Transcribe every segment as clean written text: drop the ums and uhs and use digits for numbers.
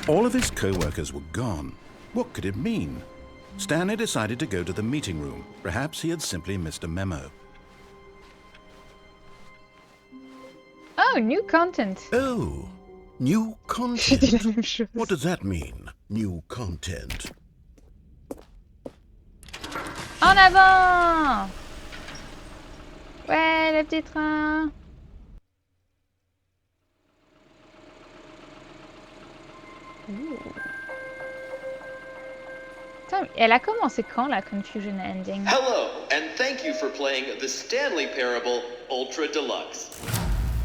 All of his co-workers were gone. What could it mean? Stanley decided to go to the meeting room. Perhaps he had simply missed a memo. Oh, new content. Oh, new J'ai dit la content. même chose. What does that mean, new content? En avant! Ouais, le petit train. Ouh. Putain, elle a commencé quand la Confusion Ending? Hello, and thank you for playing the Stanley Parable Ultra Deluxe.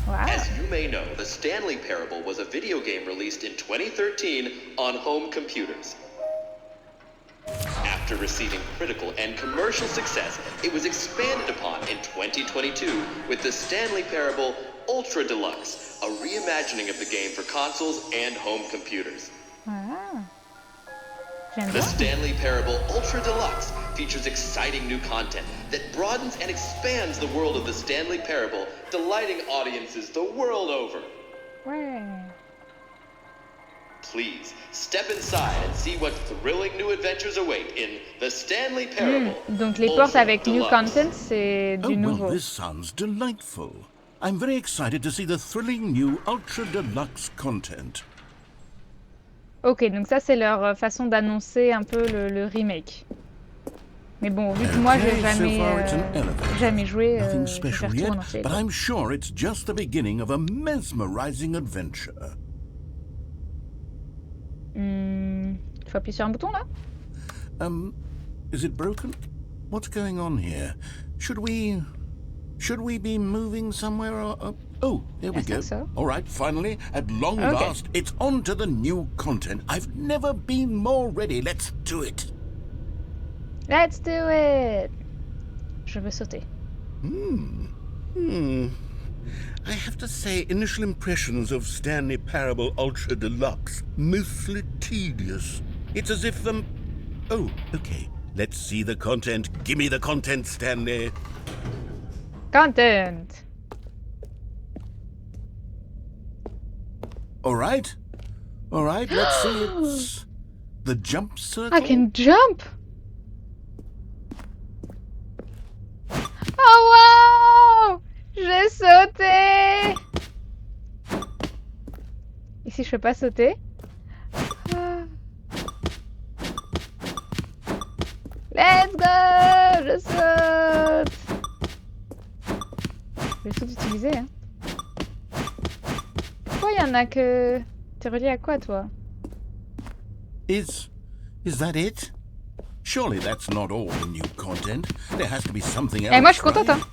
Wow. As you may know, the Stanley Parable was a video game released in 2013 on home computers. After receiving critical and commercial success, it was expanded upon in 2022 with the Stanley Parable Ultra Deluxe, a reimagining of the game for consoles and home computers. Ah. J'aime The bien. Stanley Parable Ultra Deluxe features exciting new content that broadens and expands the world of the Stanley Parable, delighting audiences the world over. Ouais. Please, step inside and see what thrilling new adventures await in the Stanley Parable. Donc les portes Ultra avec new Deluxe. content, c'est Oh, du well, nouveau. this sounds delightful. I'm very excited to see the thrilling new Ultra Deluxe content. Ok, donc ça c'est leur façon d'annoncer un peu le remake. Mais bon, vu que moi j'ai Okay, so jamais, far it's an elevator. jamais joué, Nothing je vais special faire tout yet, en entier. but I'm sure it's just the beginning of a mesmerizing adventure. Faut appuyer sur un bouton là? Is it broken? What's going on here? Should we be moving somewhere or... Oh, there we I go. think so. All right, finally, at long Okay. last, it's on to the new content. I've never been more ready. Let's do it. Let's do it! Je veux sauter. I have to say, initial impressions of Stanley Parable Ultra Deluxe, mostly tedious. It's as if Oh, okay. Let's see the content. Gimme the content, Stanley. Content! All right, let's see. It's the jump circle. I can jump! Oh wow! J'ai sauté! Et si je peux pas sauter? Ah. Let's go! Je saute! Je vais tout utiliser, hein. Pourquoi il y en a que... T'es relié à quoi, toi? Is that it? Surely that's not all the new content. There has to be something else. Eh, moi, je suis contente, right? hein.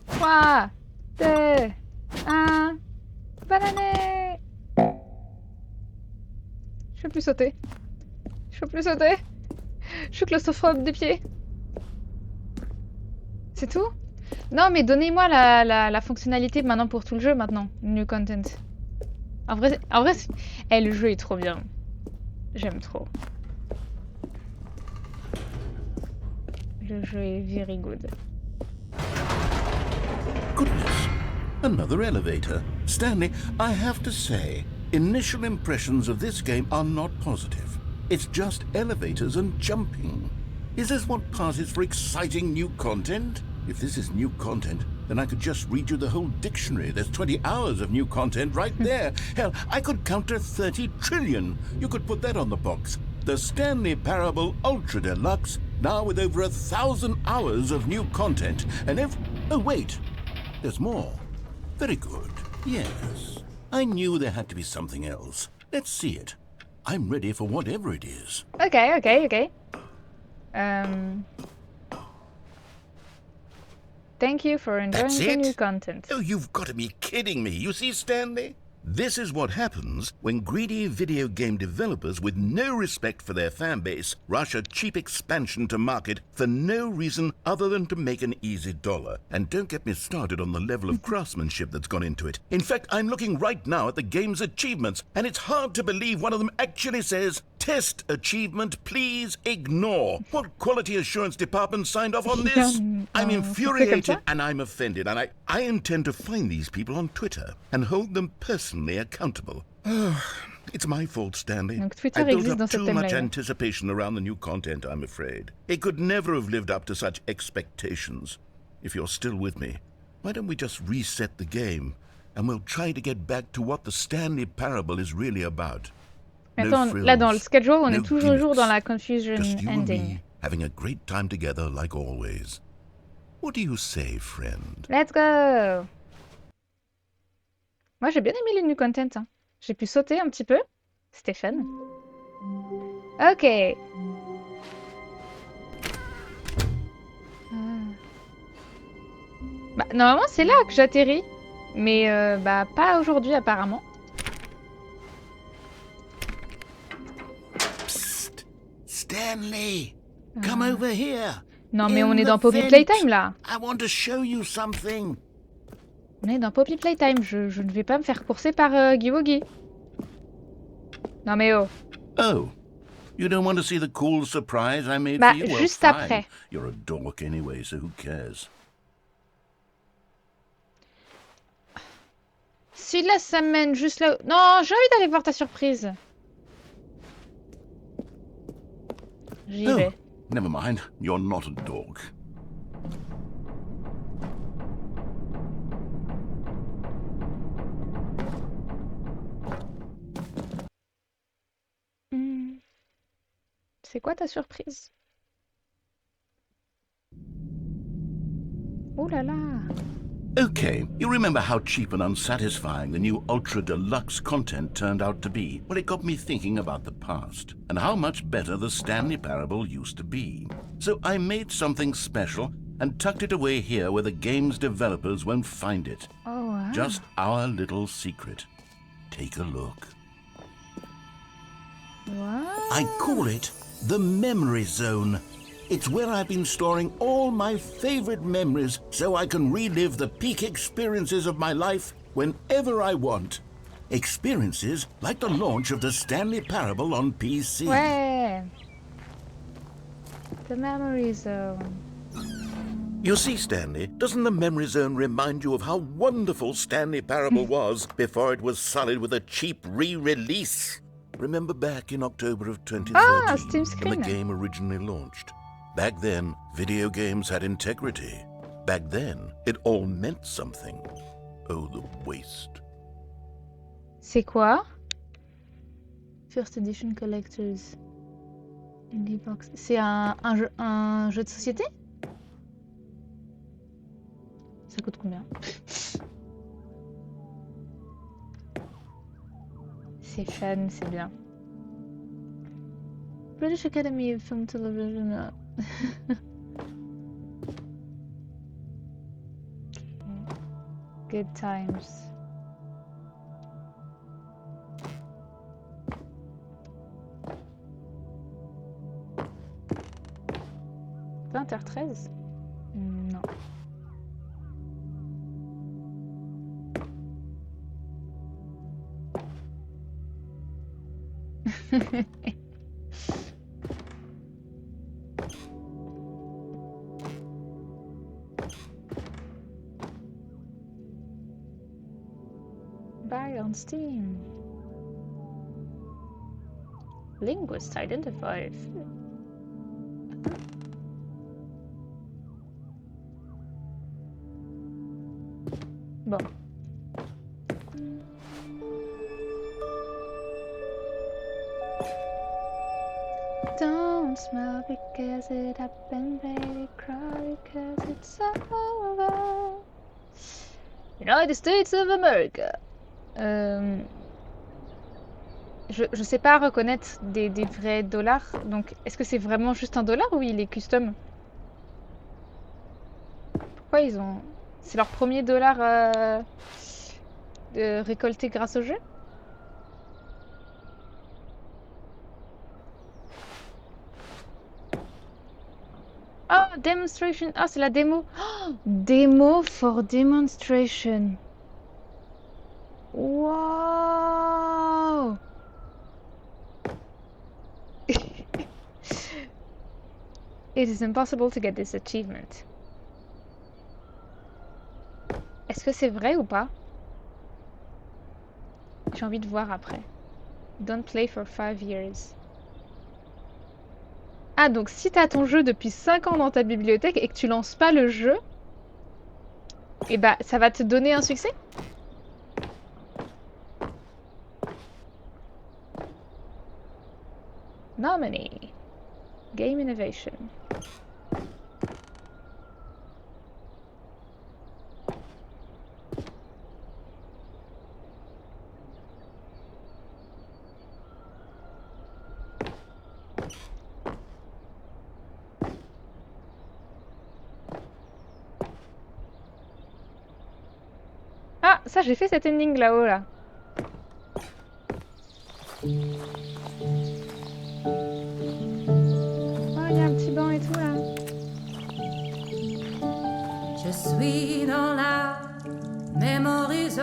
3, 2, 1... Banané! Je peux plus sauter. Je peux plus sauter. Je suis claustrophobe des pieds. C'est tout? Non, mais donnez-moi la fonctionnalité maintenant pour tout le jeu, maintenant. New content. En vrai, le jeu est trop bien. J'aime trop. Le jeu est very good. Goodness, another elevator. Stanley, I have to say, initial impressions of this game are not positive. It's just elevators and jumping. Is this what passes for exciting new content? If this is new content, then I could just read you the whole dictionary. There's 20 hours of new content right there. Hell, I could counter 30 trillion. You could put that on the box. The Stanley Parable Ultra Deluxe, now with over 1,000 hours of new content. And oh, wait. There's more. Very good. Yes. I knew there had to be something else. Let's see it. I'm ready for whatever it is. Ok. Thank you for enjoying That's the it? new content. Oh, you've got to be kidding me. You see, Stanley? This is what happens when greedy video game developers with no respect for their fan base rush a cheap expansion to market for no reason other than to make an easy dollar. And don't get me started on the level of craftsmanship that's gone into it. In fact, I'm looking right now at the game's achievements, and it's hard to believe one of them actually says Test achievement, please ignore. What quality assurance department signed off on this? I'm infuriated and I'm offended, and I intend to find these people on Twitter and hold them personally accountable. It's my fault, Stanley. Donc Twitter I built existe dans up cette too much timeline. anticipation around the new content, I'm afraid. It could never have lived up to such expectations. If you're still with me, why don't we just reset the game, and we'll try to get back to what the Stanley Parable is really about. Attends, frills, là dans le schedule, on no est toujours dans la gimmicks. confusion Just you and ending. me, having a great time together like always. What do you say, friend? Let's go! Moi j'ai bien aimé les new content. Hein. J'ai pu sauter un petit peu. C'était fun. Ok. Bah, normalement c'est là que j'atterris. Mais bah pas aujourd'hui apparemment. Psst, Stanley, come over here. Non mais In on est the dans Poppy vent. Playtime là. I want to show you something. On est dans Poppy Playtime. Je ne vais pas me faire courser par Giwogi. Non mais oh. Oh, you don't want to see the cool surprise I made Bah, for you? Well, juste fine. après. You're a dork anyway, so who cares? Si là ça mène juste là. Non, j'ai envie d'aller voir ta surprise. J'y Oh, vais. never mind. You're not a dork. C'est quoi ta surprise? Oh là là. Okay, you remember how cheap and unsatisfying the new Ultra Deluxe content turned out to be? Well, it got me thinking about the past and how much better the Stanley Parable used to be. So I made something special and tucked it away here where the game's developers won't find it. Oh wow. Just our little secret. Take a look. What? I call it the Memory Zone. It's where I've been storing all my favorite memories so I can relive the peak experiences of my life whenever I want. Experiences like the launch of the Stanley Parable on PC. Ouais. The memory zone. You see, Stanley, doesn't the Memory Zone remind you of how wonderful Stanley Parable was before it was sullied with a cheap re-release? Remember back in October of 2013, Steam when Screen. the game originally launched? Back then, video games had integrity. Back then, it all meant something. Oh, the waste. C'est quoi? First Edition Collectors. Indie Box. C'est un jeu de société? Ça coûte combien? C'est fun, c'est bien. British Academy of Film Television. Good times. H 13? Non. Buy on Steam. Linguist identified. Bon. Don't smile because it happened, baby. Cry because it's over. United States of America. Je sais pas reconnaître des vrais dollars. Donc, est-ce que c'est vraiment juste un dollar ou il est custom? Pourquoi ils ont... C'est leur premier dollar récolté grâce au jeu? Oh, demonstration. Ah, c'est la démo. Oh, démo for demonstration. Wow. It is impossible to get this achievement. Est-ce que c'est vrai ou pas? J'ai envie de voir après. Don't play for 5 years. Ah, donc si t'as ton jeu depuis 5 ans dans ta bibliothèque et que tu lances pas le jeu, et bah ça va te donner un succès? Nominee. Game Innovation. Ah, ça j'ai fait cet ending là-haut là. Oh, il y a un petit banc et tout là. Je suis dans la mémoriso.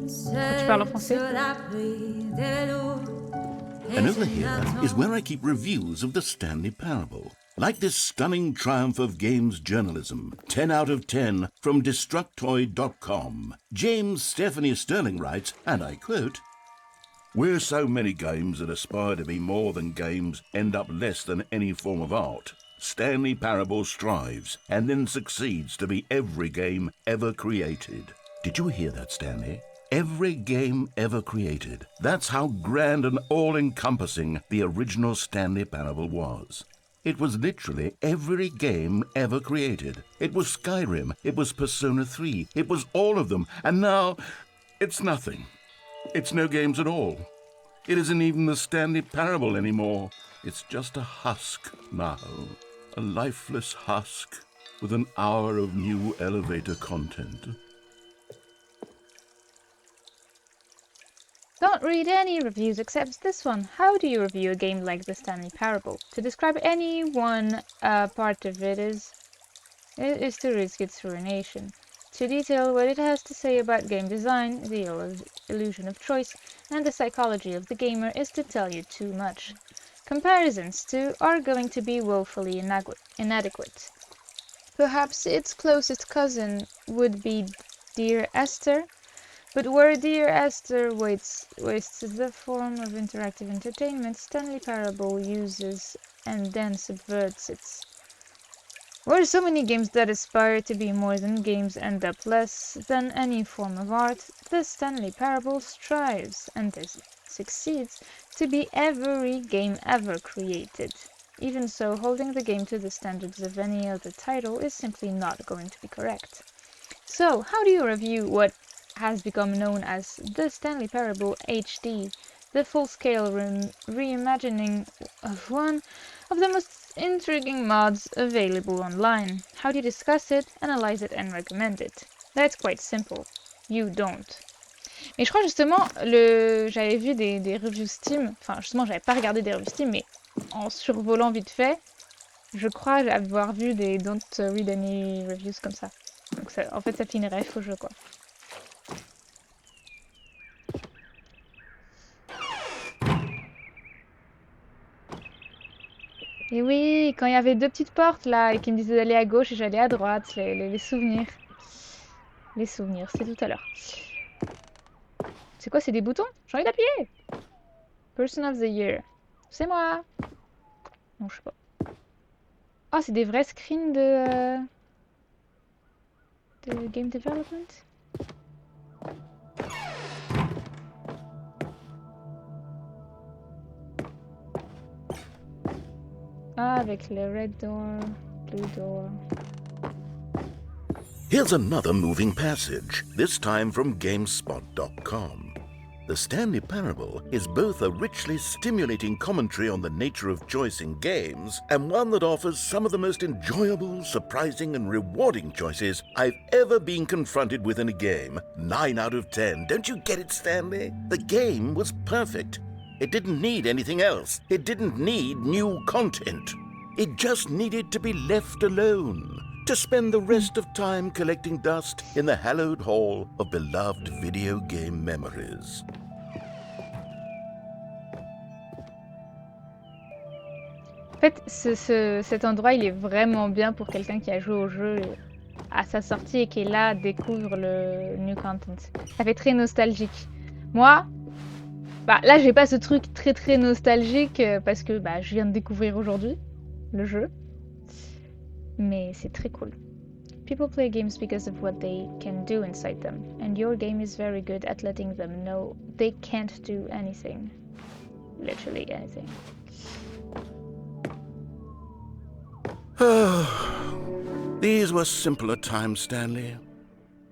Tu parles en français? And over here is where I keep reviews of the Stanley Parable. Like this stunning triumph of games journalism, 10 out of 10 from Destructoid.com. James Stephanie Sterling writes, and I quote, "Where so many games that aspire to be more than games end up less than any form of art, Stanley Parable strives and then succeeds to be every game ever created." Did you hear that, Stanley? Every game ever created. That's how grand and all-encompassing the original Stanley Parable was. It was literally every game ever created. It was Skyrim, it was Persona 3, it was all of them, and now it's nothing. It's no games at all. It isn't even the Stanley Parable anymore. It's just a husk now. A lifeless husk with an hour of new elevator content. Don't read any reviews except this one. How do you review a game like the Stanley Parable? To describe any one part of it is to risk its ruination. To detail what it has to say about game design, the illusion of choice, and the psychology of the gamer is to tell you too much. Comparisons, too, are going to be woefully inadequate. Perhaps its closest cousin would be Dear Esther, but where Dear Esther wastes the form of interactive entertainment, Stanley Parable uses and then subverts its. Where so many games that aspire to be more than games end up less than any form of art, the Stanley Parable strives and succeeds to be every game ever created. Even so, holding the game to the standards of any other title is simply not going to be correct. So, how do you review what has become known as the Stanley Parable HD, the full-scale reimagining of one of the most intriguing mods available online? How do you discuss it, analyze it, and recommend it? That's quite simple. You don't. Mais je crois justement, j'avais vu des reviews Steam, enfin justement j'avais pas regardé des reviews Steam, mais en survolant vite fait, je crois avoir vu des don't read any reviews comme ça. Donc ça, en fait ça fait une ref au jeu quoi. Et oui, quand il y avait deux petites portes là et qui me disaient d'aller à gauche et j'allais à droite, les souvenirs. Les souvenirs, c'est tout à l'heure. C'est quoi, c'est des boutons? J'ai envie d'appuyer. Person of the Year. C'est moi. Non, je sais pas. Ah, c'est des vrais screens de game development. Ah, avec le red door, blue door. Here's another moving passage, this time from GameSpot.com. The Stanley Parable is both a richly stimulating commentary on the nature of choice in games and one that offers some of the most enjoyable, surprising, and rewarding choices I've ever been confronted with in a game. 9 out of 10. Don't you get it, Stanley? The game was perfect. It didn't need anything else. It didn't need new content. It just needed to be left alone, to spend the rest of time collecting dust in the hallowed hall of beloved video game memories. fait, cet endroit, il est vraiment bien pour quelqu'un qui a joué au jeu à sa sortie et qui est là, découvre le new content. Ça fait très nostalgique. Moi, bah, là, j'ai pas ce truc très nostalgique parce que bah, je viens de découvrir aujourd'hui le jeu. Mais c'est très cool. People play games because of what they can do inside them, and your game is very good at letting them know they can't do anything. Literally anything. These were simpler times, Stanley.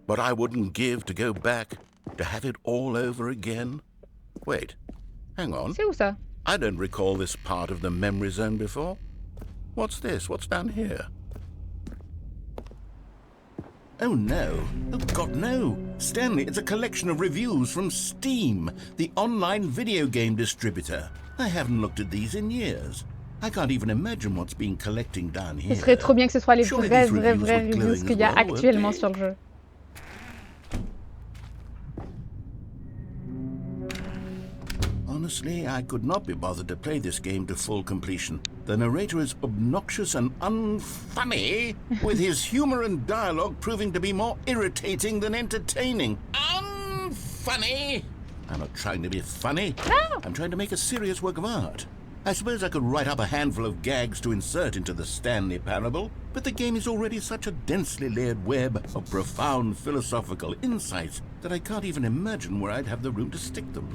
But I wouldn't give to go back, to have it all over again. Wait, hang on. C'est où ça? I don't recall this part of the memory zone before. What's this? What's down here? Oh no. Oh God, no. Stanley, it's a collection of reviews from Steam, the online video game distributor. I haven't looked at these in years. I can't even imagine what's been collecting down here. Ce serait trop bien que ce soit les Surely vrais these reviews were reviews glowing qu'il y a as well, weren't actuellement they? sur le jeu. Honestly, I could not be bothered to play this game to full completion. The narrator is obnoxious and unfunny, with his humor and dialogue proving to be more irritating than entertaining. Unfunny! I'm not trying to be funny. No! I'm trying to make a serious work of art. I suppose I could write up a handful of gags to insert into the Stanley Parable, but the game is already such a densely layered web of profound philosophical insights that I can't even imagine where I'd have the room to stick them.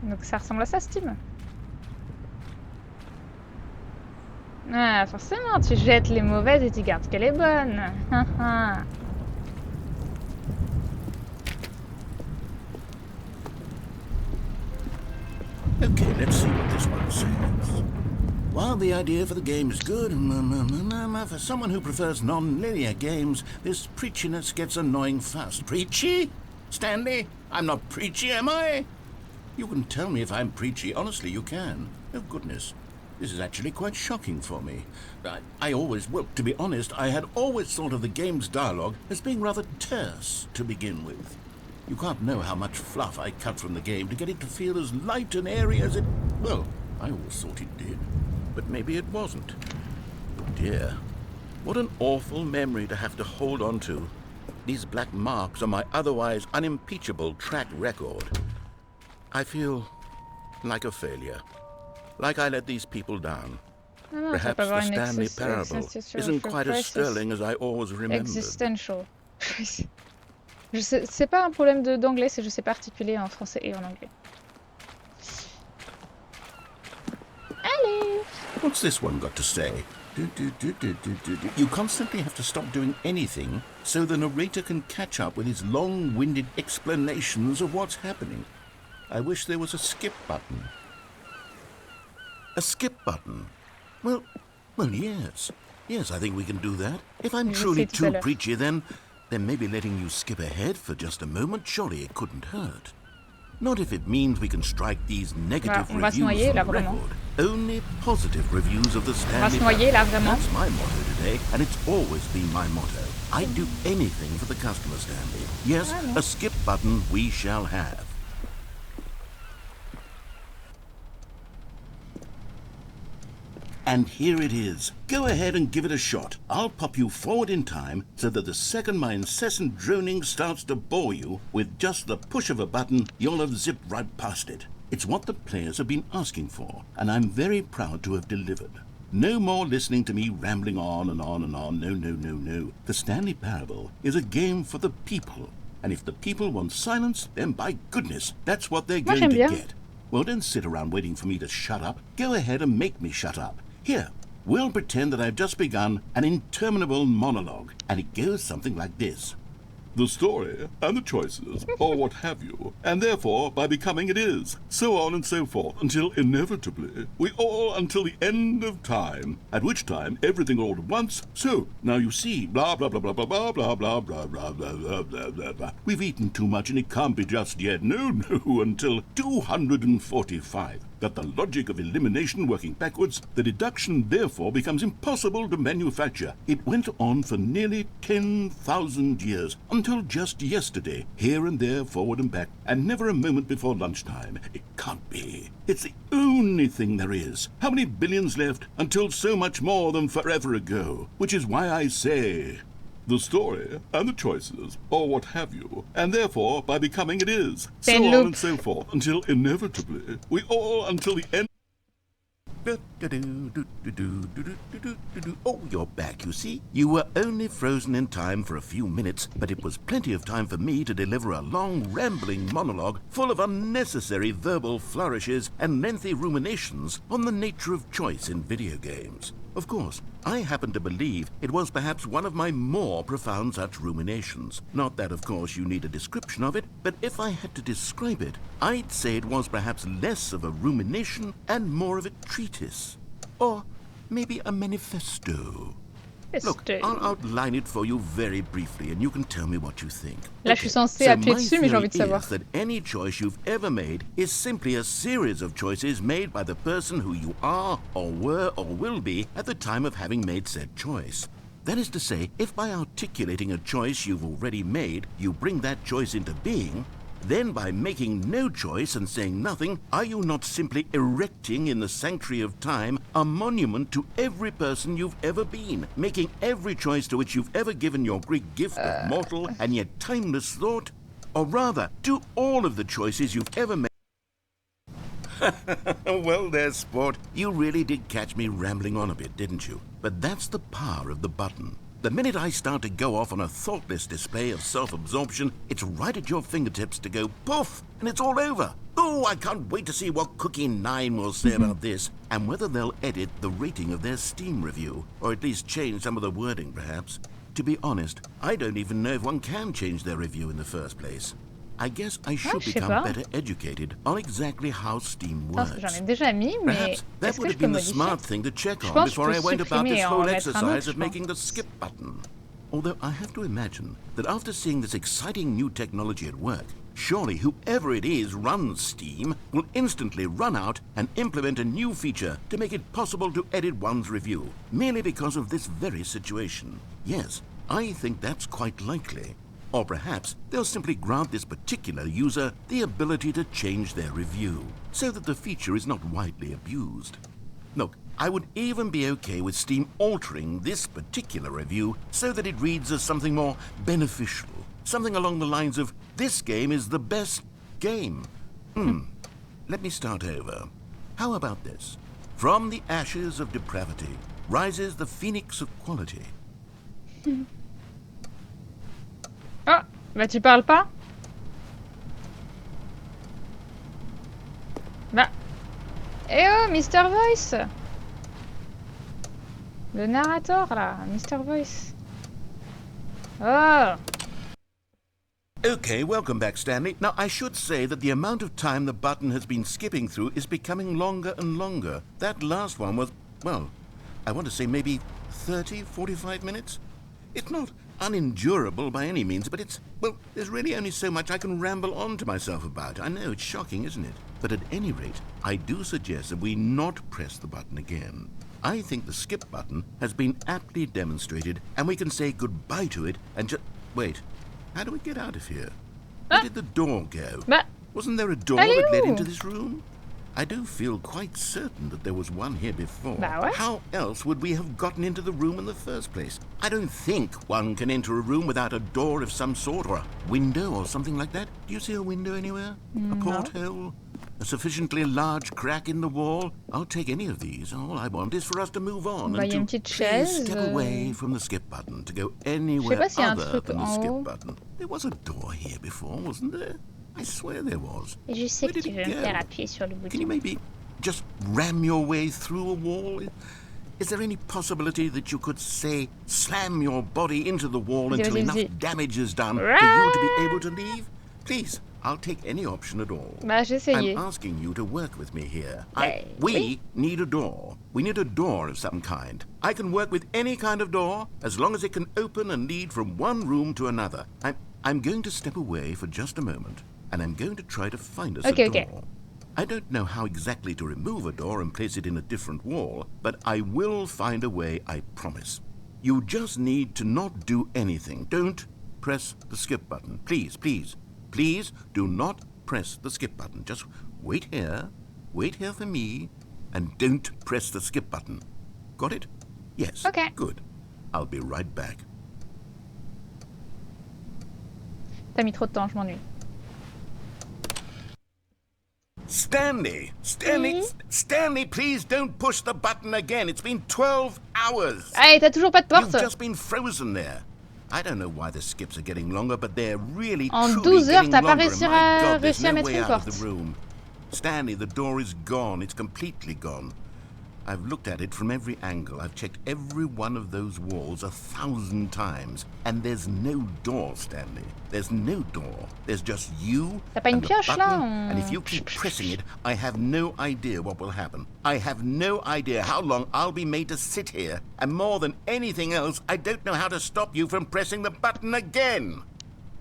Donc ça ressemble à ça, Steam. Ah, forcément, tu jettes les mauvaises et tu gardes que les bonnes. Okay, let's see what this one says. While the idea for the game is good, for someone who prefers non-linear games, this preachiness gets annoying fast. Preachy? Stanley? I'm not preachy, am I? You can tell me if I'm preachy. Honestly, you can. Oh, goodness. This is actually quite shocking for me. Well, to be honest, I had always thought of the game's dialogue as being rather terse to begin with. You can't know how much fluff I cut from the game to get it to feel as light and airy as it... Well, I always thought it did. But maybe it wasn't. Oh, dear. What an awful memory to have to hold on to. These black marks on my otherwise unimpeachable track record. I feel like a failure. Like I let these people down. Perhaps the Stanley Parable isn't quite as sterling as I always remembered. Existential. C'est pas un problème d'anglais, c'est que je sais pas articuler en français et en anglais. Allez! What's this one got to say? You constantly have to stop doing anything so the narrator can catch up with his long-winded explanations of what's happening. I wish there was a skip button. A skip button? Well, yes. Yes, I think we can do that. If I'm truly too preachy, then maybe letting you skip ahead for just a moment, surely it couldn't hurt. Not if it means we can strike these negative reviews from the record. Only positive reviews of the Stanley Parable. That's my motto today, and it's always been my motto. I'd do anything for the customer, Stanley. Yes, a skip button we shall have. And here it is. Go ahead and give it a shot. I'll pop you forward in time so that the second my incessant droning starts to bore you, with just the push of a button, you'll have zipped right past it. It's what the players have been asking for, and I'm very proud to have delivered. No more listening to me rambling on and on and on. No. The Stanley Parable is a game for the people. And if the people want silence, then by goodness, that's what they're going to get. Well, don't sit around waiting for me to shut up. Go ahead and make me shut up. Here, we'll pretend that I've just begun an interminable monologue, and it goes something like this. The story, and the choices, or what have you, and therefore, by becoming it is, so on and so forth, until inevitably, we all until the end of time, at which time everything all at once, so, now you see, blah blah blah blah blah blah blah blah blah blah blah blah blah blah blah. We've eaten too much and it can't be just yet, no, until 245. that the logic of elimination working backwards, the deduction therefore becomes impossible to manufacture. It went on for nearly 10,000 years, until just yesterday, here and there, forward and back, and never a moment before lunchtime. It can't be. It's the only thing there is. How many billions left until so much more than forever ago? Which is why I say, the story and the choices, or what have you, and therefore by becoming it is, so on and so forth, until inevitably we all, until the end. Oh, you're back, you see. You were only frozen in time for a few minutes, but it was plenty of time for me to deliver a long, rambling monologue full of unnecessary verbal flourishes and lengthy ruminations on the nature of choice in video games. Of course, I happen to believe it was perhaps one of my more profound such ruminations. Not that, of course, you need a description of it, but if I had to describe it, I'd say it was perhaps less of a rumination and more of a treatise. Or maybe a manifesto. Look, I'll outline it for you very briefly, and you can tell me what you think. Là, je suis censée appuyer dessus, mais j'ai envie de savoir. That any choice you've ever made is simply a series of choices made by the person who you are, or were, or will be at the time of having made said choice. That is to say, if by articulating a choice you've already made, you bring that choice into being, then by making no choice and saying nothing, are you not simply erecting in the sanctuary of time a monument to every person you've ever been, making every choice to which you've ever given your Greek gift of mortal and yet timeless thought? Or rather, to all of the choices you've ever made? Well, there's sport. You really did catch me rambling on a bit, didn't you? But that's the power of the button. The minute I start to go off on a thoughtless display of self-absorption, it's right at your fingertips to go poof, and it's all over. Oh, I can't wait to see what Cookie 9 will say about this, and whether they'll edit the rating of their Steam review, or at least change some of the wording, perhaps. To be honest, I don't even know if one can change their review in the first place. I guess I should become better educated on exactly how Steam works. J'en ai déjà mis, mais Perhaps that would have been the smart thing to check on before I went about this whole exercise of making the skip button. Although I have to imagine that after seeing this exciting new technology at work, surely whoever it is runs Steam will instantly run out and implement a new feature to make it possible to edit one's review, merely because of this very situation. Yes, I think that's quite likely. Or perhaps they'll simply grant this particular user the ability to change their review, so that the feature is not widely abused. Look, I would even be okay with Steam altering this particular review so that it reads as something more beneficial. Something along the lines of, this game is the best game. Let me start over. How about this? From the ashes of depravity rises the phoenix of quality. Oh, bah tu parles pas? Bah. Eh oh, Mr. Voice! Le narrateur là, Mr. Voice. Oh! Okay, welcome back, Stanley. Now, I should say that the amount of time the button has been skipping through is becoming longer and longer. That last one was, well, I want to say maybe 30, 45 minutes? It's not unendurable by any means, but it's, well, there's really only so much I can ramble on to myself about. I know, it's shocking, isn't it? But at any rate, I do suggest that we not press the button again. I think the skip button has been aptly demonstrated, and we can say goodbye to it and just... Wait, how do we get out of here? Where did the door go? Wasn't there a door that led into this room? I do feel quite certain that there was one here before. How else would we have gotten into the room in the first place? I don't think one can enter a room without a door of some sort, or a window or something like that. Do you see a window anywhere? A porthole? A sufficiently large crack in the wall? I'll take any of these. All I want is for us to move on and to please step away from the skip button, to go anywhere other than the skip button. There was a door here before, wasn't there? I swear there was. Et je sais que tu veux me faire appuyer sur le Can bouton. you maybe just ram your way through a wall? Is there any possibility that you could, say, slam your body into the wall until enough damage is done for you to be able to leave? Please, I'll take any option at all. Bah, j'ai essayé. I'm asking you to work with me here. We need a door. We need a door of some kind. I can work with any kind of door as long as it can open and lead from one room to another. I'm going to step away for just a moment, and I'm going to try to find us a door. I don't know how exactly to remove a door and place it in a different wall, but I will find a way, I promise. You just need to not do anything. Don't press the skip button. Please, please, please do not press the skip button. Just wait here for me, and don't press the skip button. Got it? Yes. Okay. Good. I'll be right back. T'as mis trop de temps, je m'ennuie. Stanley! Stanley, please don't push the button again. It's been 12 hours. Hey, t'as toujours pas de You've porte. just been frozen there. I don't know why the skips are getting longer, but they're really En truly 12 heures, getting t'as pas longer. réussi And my God, there's réussi à no mettre way une out of porte. the room. Stanley, the door is gone. It's completely gone. I've looked at it from every angle. I've checked every one of those walls 1,000 times. And there's no door, Stanley. There's no door. There's just you T'as pas une and the pioche, là? button. And if you keep pressing it, I have no idea what will happen. I have no idea how long I'll be made to sit here. And more than anything else, I don't know how to stop you from pressing the button again.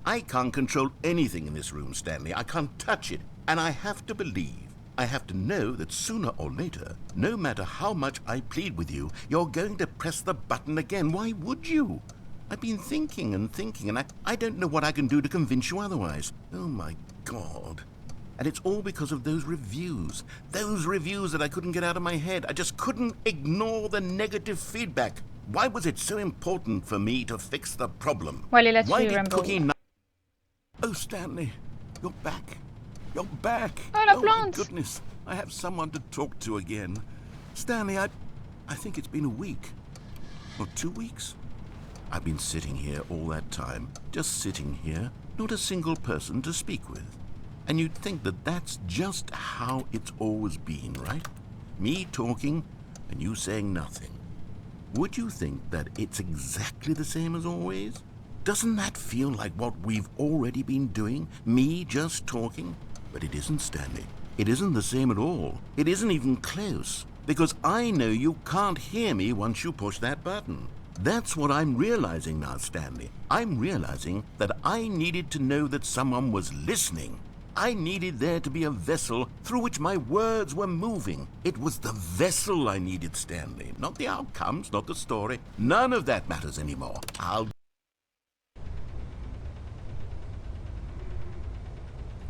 I can't control anything in this room, Stanley. I can't touch it. And I have to believe, I have to know that sooner or later, no matter how much I plead with you, you're going to press the button again. Why would you? I've been thinking, and I don't know what I can do to convince you otherwise. Oh, my God. And it's all because of those reviews. Those reviews that I couldn't get out of my head. I just couldn't ignore the negative feedback. Why was it so important for me to fix the problem? Bon, allez, là-dessus, Why did Rambo. Cookie not... Oh, Stanley, you're back. You're back. Oh, la my plante. goodness. I have someone to talk to again. Stanley, I think it's been a week. Or 2 weeks. I've been sitting here all that time. Just sitting here. Not a single person to speak with. And you'd think that that's just how it's always been, right? Me talking and you saying nothing. Would you think that it's exactly the same as always? Doesn't that feel like what we've already been doing? Me just talking? But it isn't, Stanley. It isn't the same at all. It isn't even close. Because I know you can't hear me once you push that button. That's what I'm realizing now, Stanley. I'm realizing that I needed to know that someone was listening. I needed there to be a vessel through which my words were moving. It was the vessel I needed, Stanley. Not the outcomes, not the story. None of that matters anymore.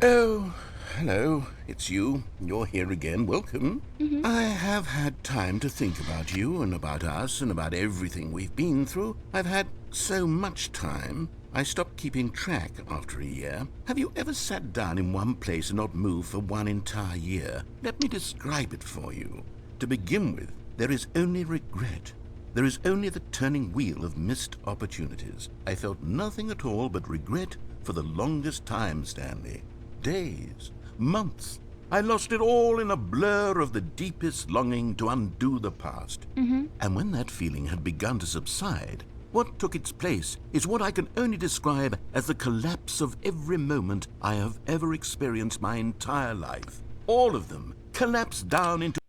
Oh, hello. It's you. You're here again. Welcome. I have had time to think about you and about us and about everything we've been through. I've had so much time. I stopped keeping track after a year. Have you ever sat down in one place and not moved for one entire year? Let me describe it for you. To begin with, there is only regret. There is only the turning wheel of missed opportunities. I felt nothing at all but regret for the longest time, Stanley. Days, months. I lost it all in a blur of the deepest longing to undo the past. And when that feeling had begun to subside, what took its place is what I can only describe as the collapse of every moment I have ever experienced my entire life. All of them collapsed down into...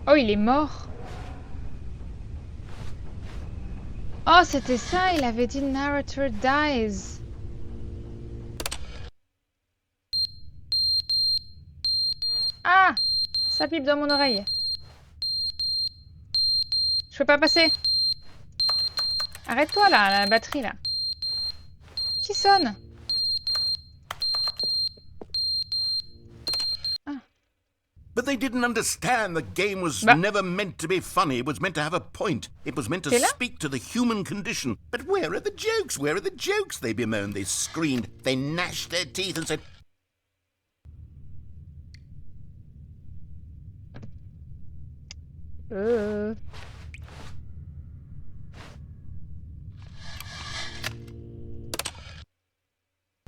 Oh, il est mort. Oh, c'était ça, il avait dit narrator dies. Ah, ça pipe dans mon oreille. Je peux pas passer. Arrête-toi là, la batterie là. Qui sonne? But they didn't understand the game was never meant to be funny. It was meant to have a point. It was meant to speak to the human condition. But where are the jokes? Where are the jokes? They bemoaned, they screamed, they gnashed their teeth and said...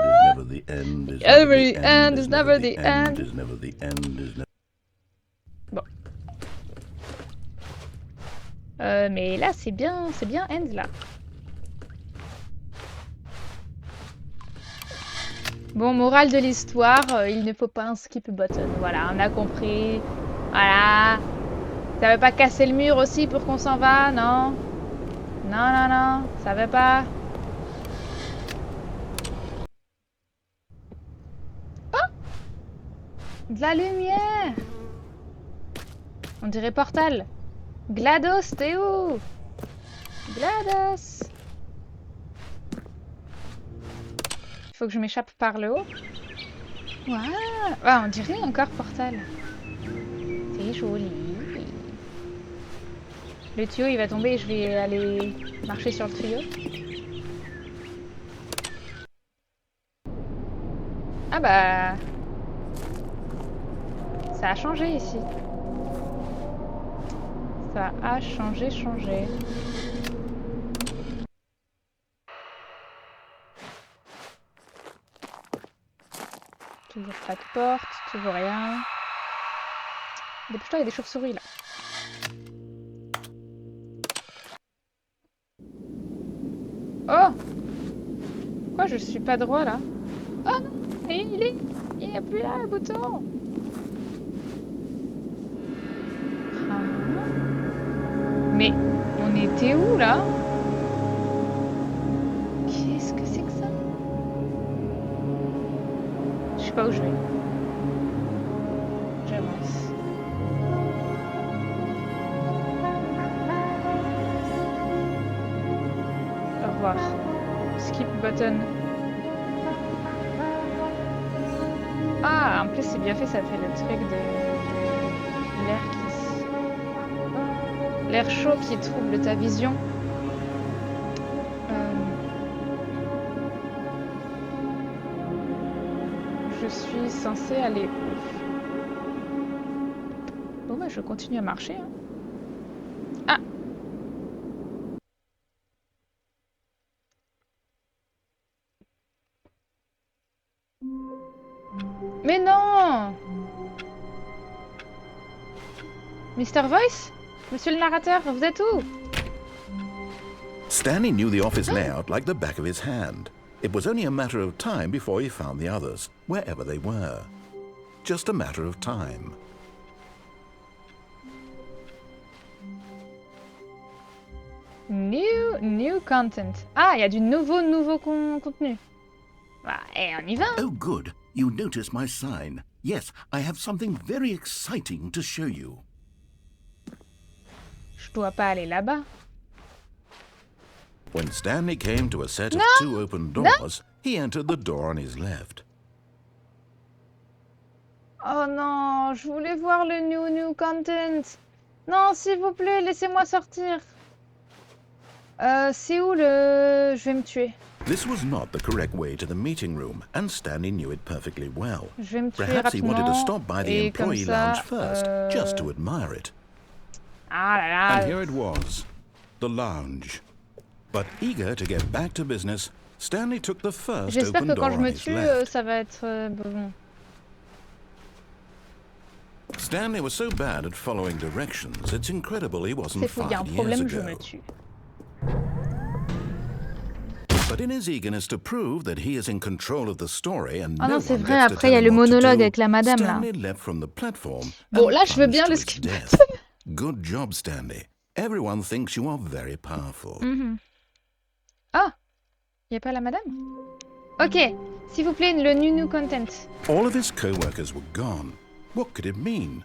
is never the end. Is Every never the end is never the end. Is never the end. Is never. Bon. Mais là, c'est bien end là. Bon, morale de l'histoire, il ne faut pas un skip button. Voilà, on a compris. Voilà. Ça veut pas casser le mur aussi pour qu'on s'en va, non? Non, non, non, ça veut pas. Oh! De la lumière! On dirait Portal. GLaDOS, t'es où? GLaDOS! Il faut que je m'échappe par le haut. Waouh! Ah, on dirait encore Portal. C'est joli. Le tuyau, il va tomber et je vais aller marcher sur le tuyau. Ah bah... Ça a changé ici. Ça a changé. Toujours pas de porte, toujours rien. Dépêche-toi, il y a des chauves-souris là. Oh! Pourquoi je suis pas droit là? Oh non! Il est plus là le bouton! Ah. Mais on était où là? Qu'est-ce que c'est que ça? Je sais pas où je vais. J'avance. Au revoir. Skip button. Ah, en plus c'est bien fait, ça fait le truc de l'air l'air chaud qui trouble ta vision. Je suis censée aller où? Bon bah je continue à marcher. Hein. Ah! Mais non! Mr. Voice? Monsieur le narrateur, vous êtes où? Stanley knew the office layout like the back of his hand. It was only a matter of time before he found the others, wherever they were. Just a matter of time. New content. Ah, il y a du nouveau contenu. Bah, et on y va. Oh, good. You noticed my sign. Yes, I have something very exciting to show you. Je dois pas aller là-bas. When Stanley came to a set of two open doors, he entered the door on his left. Oh non, je voulais voir le new content. Non, s'il vous plaît, laissez-moi sortir. C'est où le... Je vais me tuer. This was not the correct way to the meeting room, and Stanley knew it perfectly well. Je vais me tuer Perhaps he wanted to rapidement, stop by the et employee comme ça, lounge first, just to admire it. Ah là là. And here it was, the lounge. But eager to get back to business, Stanley took the first J'espère open que door quand je on me his tue, left. ça va être bon. Stanley was so bad at following directions, it's incredible he wasn't C'est fou, il y a un 5 years problème, je ago. me tue. But in his eagerness to prove that he is in control of the story and Ah no non, c'est one vrai, gets to après il y a tell le him what to monologue do, avec la madame là. Stanley left from the platform Bon, and là je veux plunged bien to le its skip. death. Good job, Stanley. Everyone thinks you are very powerful. Ah, il y a pas la madame? Ok, s'il vous plaît, le new content. All of his co-workers were gone. What could it mean?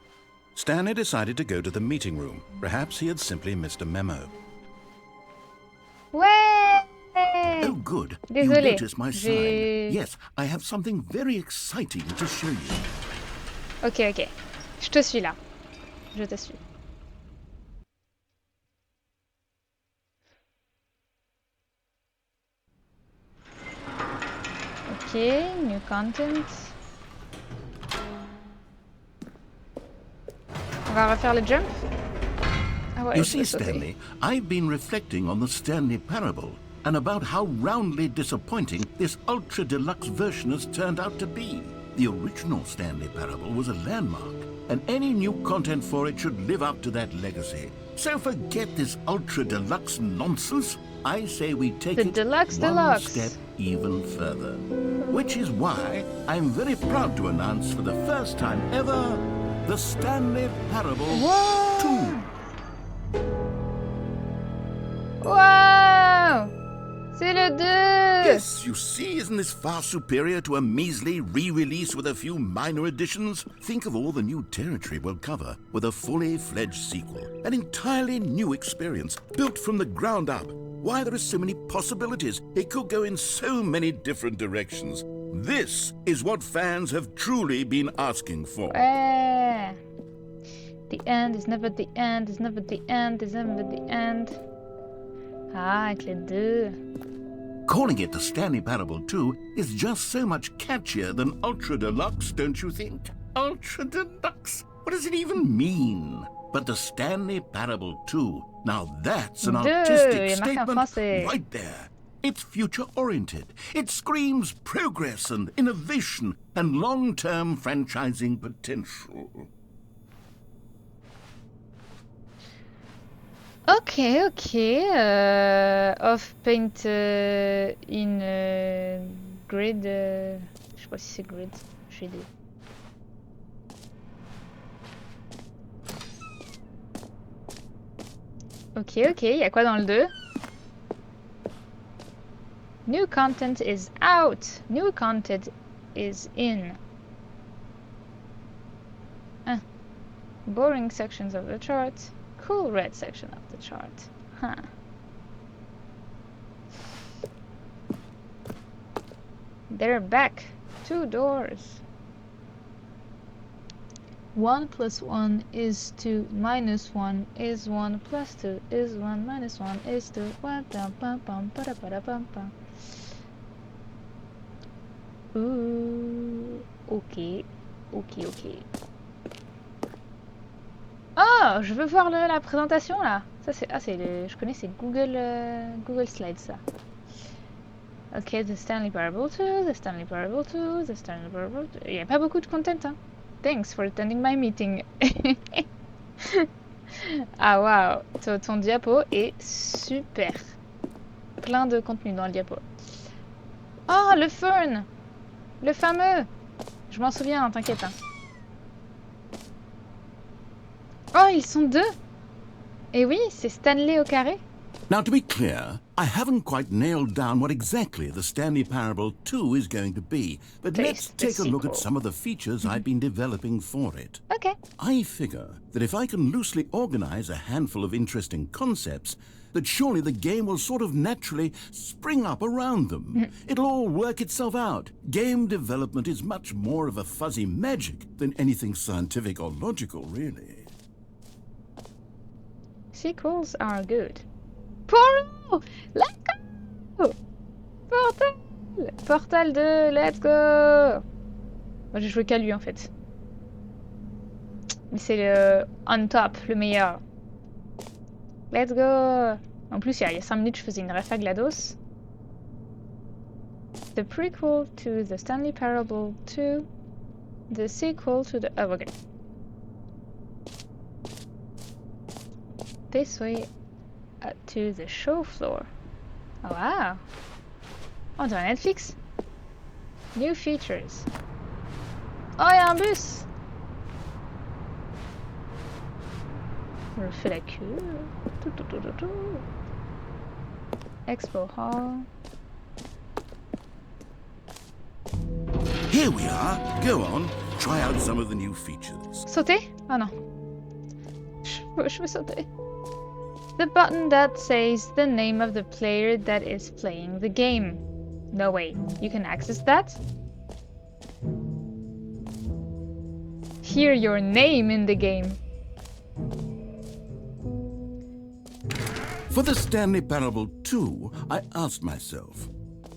Stanley decided to go to the meeting room. Perhaps he had simply missed a memo. Ouais! Oh, good. Désolé. You noticed my sign. Yes, I have something very exciting to show you. Ok, ok. Je te suis là. Je te suis. Ok, new content. On va refaire le jump. Ah ouais, You je see, peux sauter. Stanley, I've been reflecting on the Stanley Parable and about how roundly disappointing this ultra deluxe version has turned out to be. The original Stanley Parable was a landmark, and any new content for it should live up to that legacy. So forget this ultra deluxe nonsense. I say we take The it Deluxe one Deluxe. step even further. Which is why I'm very proud to announce for the first time ever the Stanley Parable Wow! 2. Wow! C'est le 2! Yes, you see, isn't this far superior to a measly re-release with a few minor additions? Think of all the new territory we'll cover with a fully fledged sequel. An entirely new experience, built from the ground up. Why, there are so many possibilities. It could go in so many different directions. This is what fans have truly been asking for. Ouais! The end is never the end, is never the end, is never the end. Ah, avec les deux. Calling it the Stanley Parable 2 is just so much catchier than Ultra Deluxe, don't you think? Ultra Deluxe? What does it even mean? But the Stanley Parable 2, now that's an Deux, artistic il est marqué en statement français. right there. It's future-oriented. It screams progress and innovation and long-term franchising potential. Ok, ok. Off paint in grid. Je sais pas si c'est grid. Je suis désolée. Ok, ok. Il y a quoi dans le 2? New content is out. New content is in. Boring sections of the chart. Cool red section of the chart. Huh. They're back. 2 doors. 1 plus 1 is 2, minus 1 is 1, plus 2 is 1, minus 1 is 2. Ooh, ok, ok, ok. Oh, je veux voir la présentation là. Ça c'est je connais, c'est Google Slides ça. Ok, The Stanley Parable 2, The Stanley Parable 2, The Stanley Parable 2. Il n'y a pas beaucoup de content hein. Thanks for attending my meeting. Ah waouh, ton diapo est super. Plein de contenu dans le diapo. Oh, le fern. Le fameux. Je m'en souviens, t'inquiète. Hein. Oh, ils sont 2. Et oui, c'est Stanley au carré. Now, to be clear, I haven't quite nailed down what exactly the Stanley Parable 2 is going to be, but let's Taste the take a look at sequel. some of the features I've been developing for it. Ok. I figure that if I can loosely organize a handful of interesting concepts, that surely the game will sort of naturally spring up around them. It'll all work itself out. Game development is much more of a fuzzy magic than anything scientific or logical, really. Sequels are good. Portal! Let's go! Portal! Portal 2, let's go! Moi j'ai joué qu'à lui en fait. Mais c'est le on top, le meilleur. Let's go! En plus, il y a 5 minutes, je faisais une ref à GLaDOS. The prequel to the Stanley Parable 2. The sequel to the... Oh, ok. This way to the show floor. Oh, wow! On dirait Netflix. New features. Oh, il y a un bus! Je fais la queue. Tout. Expo Hall. Here we are. Go on, try out some of the new features. Sauter? Ah non. Je veux sauter. the button that says the name of the player that is playing the game. No way, you can access that? Hear your name in the game. For the Stanley Parable 2, I asked myself,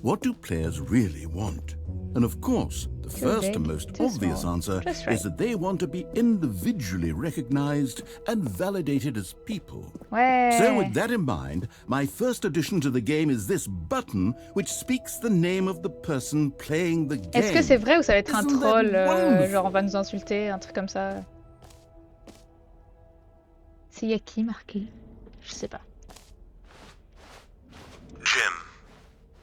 what do players really want? And of course, the first and most obvious answer is that they want to be individually recognized and validated as people. Ouais. So with that in mind, my first addition to the game is this button which speaks the name of the person playing the game. Est-ce que c'est vrai ou ça va être un Isn't that troll, wonderful? genre on va nous insulter, un truc comme ça? C'est y a qui marqué? Je sais pas. Jim.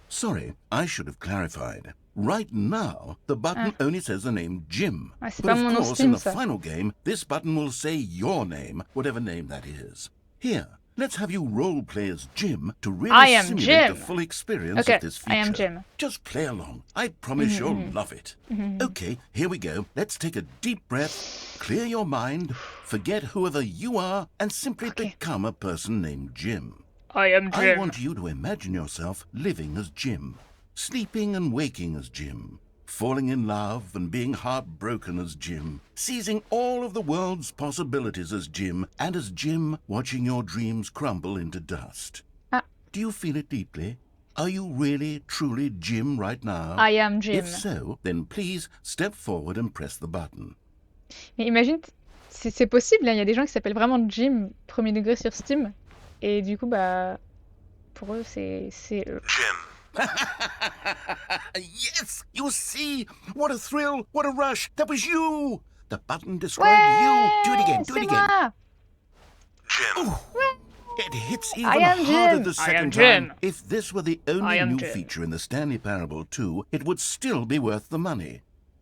Sorry, I should have clarified. Right now, the button only says the name Jim. Ah, c'est But pas of mon nom course, Steam, in the ça. final game, this button will say your name, whatever name that is. Here, let's have you role-play as Jim to really I am simulate Jim. the full experience Okay, of this feature. I am Jim. Just play along. I promise you'll love it. Okay, here we go. Let's take a deep breath, clear your mind, forget whoever you are, and simply become a person named Jim. I am I Jim. want you to imagine yourself living as Jim, sleeping and waking as Jim, falling in love and being heartbroken as Jim, seizing all of the world's possibilities as Jim, and as Jim watching your dreams crumble into dust. Ah. Do you feel it deeply? Are you really, truly Jim right now? I am Jim. If so, then please step forward and press the button. Mais imagine, c'est possible, il y a des gens qui s'appellent vraiment Jim, premier degré sur Steam. Et du coup, bah, pour eux, c'est eux. Jim. Yes, you see? What a thrill, what a rush. That was you. The button described you. Do it again, do it again. Moi. Jim. It hits I even am harder Jim. the I am second time. Jim. If this were the I only am new Jim. feature in the Stanley Parable 2, it would still be worth the money.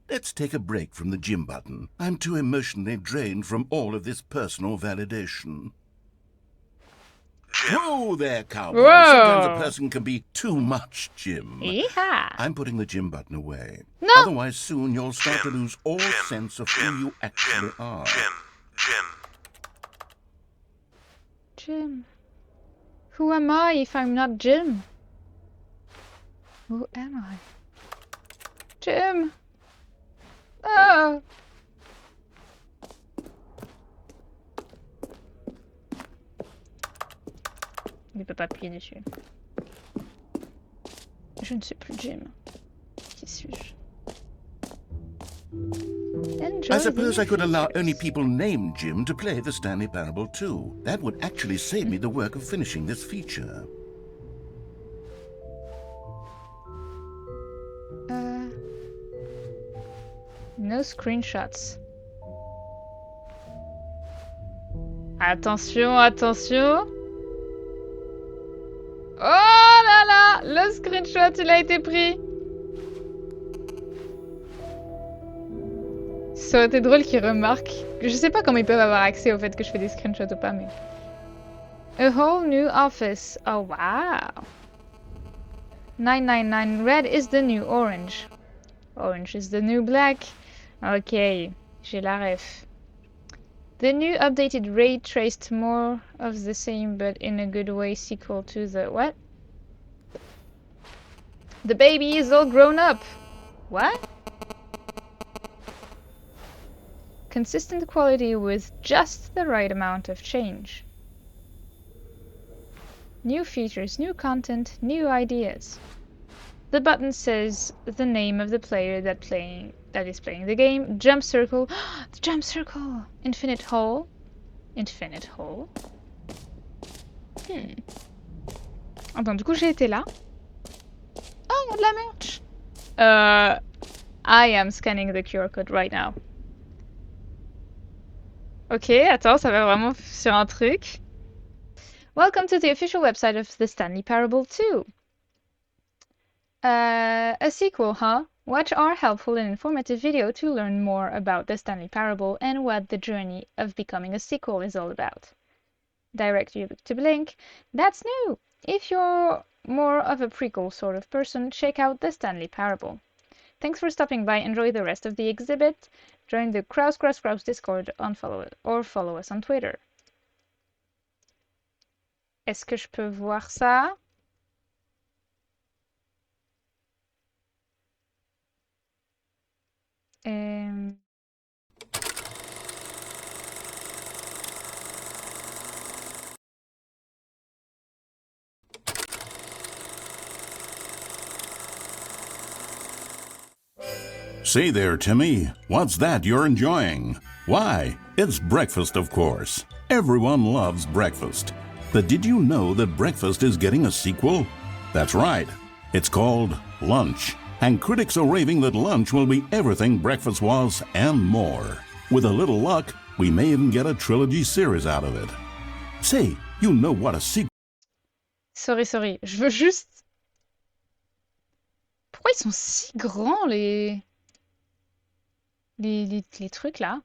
Let's take a break from the Jim button. I'm too emotionally drained from all of this personal validation. Whoa there, cowboy. Whoa. Sometimes a person can be too much, Jim. Yeehaw. I'm putting the Jim button away. No. Otherwise, soon you'll start to lose all sense of who you actually are. Jim. Jim. Who am I if I'm not Jim? Who am I? Jim. Ah. Il peut pas appuyer dessus. Je ne suis plus Jim. Qui suis-je? Enjoy I suppose I the could allow only features. people named Jim to play the Stanley Parable 2. That would actually save me the work of finishing this feature. No screenshots. Attention, attention. Oh là là, le screenshot, il a été pris. Ça aurait été drôle qu'ils remarquent. Je sais pas comment ils peuvent avoir accès au fait que je fais des screenshots ou pas, mais... A whole new office. Oh wow. 999 red is the new orange. Orange is the new black. Ok, j'ai la ref. The new updated ray traced more of the same but in a good way sequel to the what? The baby is all grown up. What? Consistent quality with just the right amount of change. New features, new content, new ideas. The button says the name of the player that is playing the game. Jump circle. The jump circle. Infinite hole. Infinite hole. Attends, du coup j'ai été là. Oh, il y a de la merch. I am scanning the QR code right now. Ok, attends, ça va vraiment sur un truc. Welcome to the official website of the Stanley Parable 2. A sequel, huh? Watch our helpful and informative video to learn more about the Stanley Parable and what the journey of becoming a sequel is all about. Direct you to the link. That's new! If you're more of a prequel sort of person, check out the Stanley Parable. Thanks for stopping by. Enjoy the rest of the exhibit. Join the Kraus Discord or follow us on Twitter. Est-ce que je peux voir ça? Euh, Say there, Timmy. What's that you're enjoying? Why, it's breakfast, of course. Everyone loves breakfast. But did you know that breakfast is getting a sequel? That's right. It's called Lunch. And critics are raving that lunch will be everything breakfast was and more. With a little luck, we may even get a trilogy series out of it. Say, you know what a sequel... Sorry. Je veux juste... Pourquoi ils sont si grands, les trucs, là?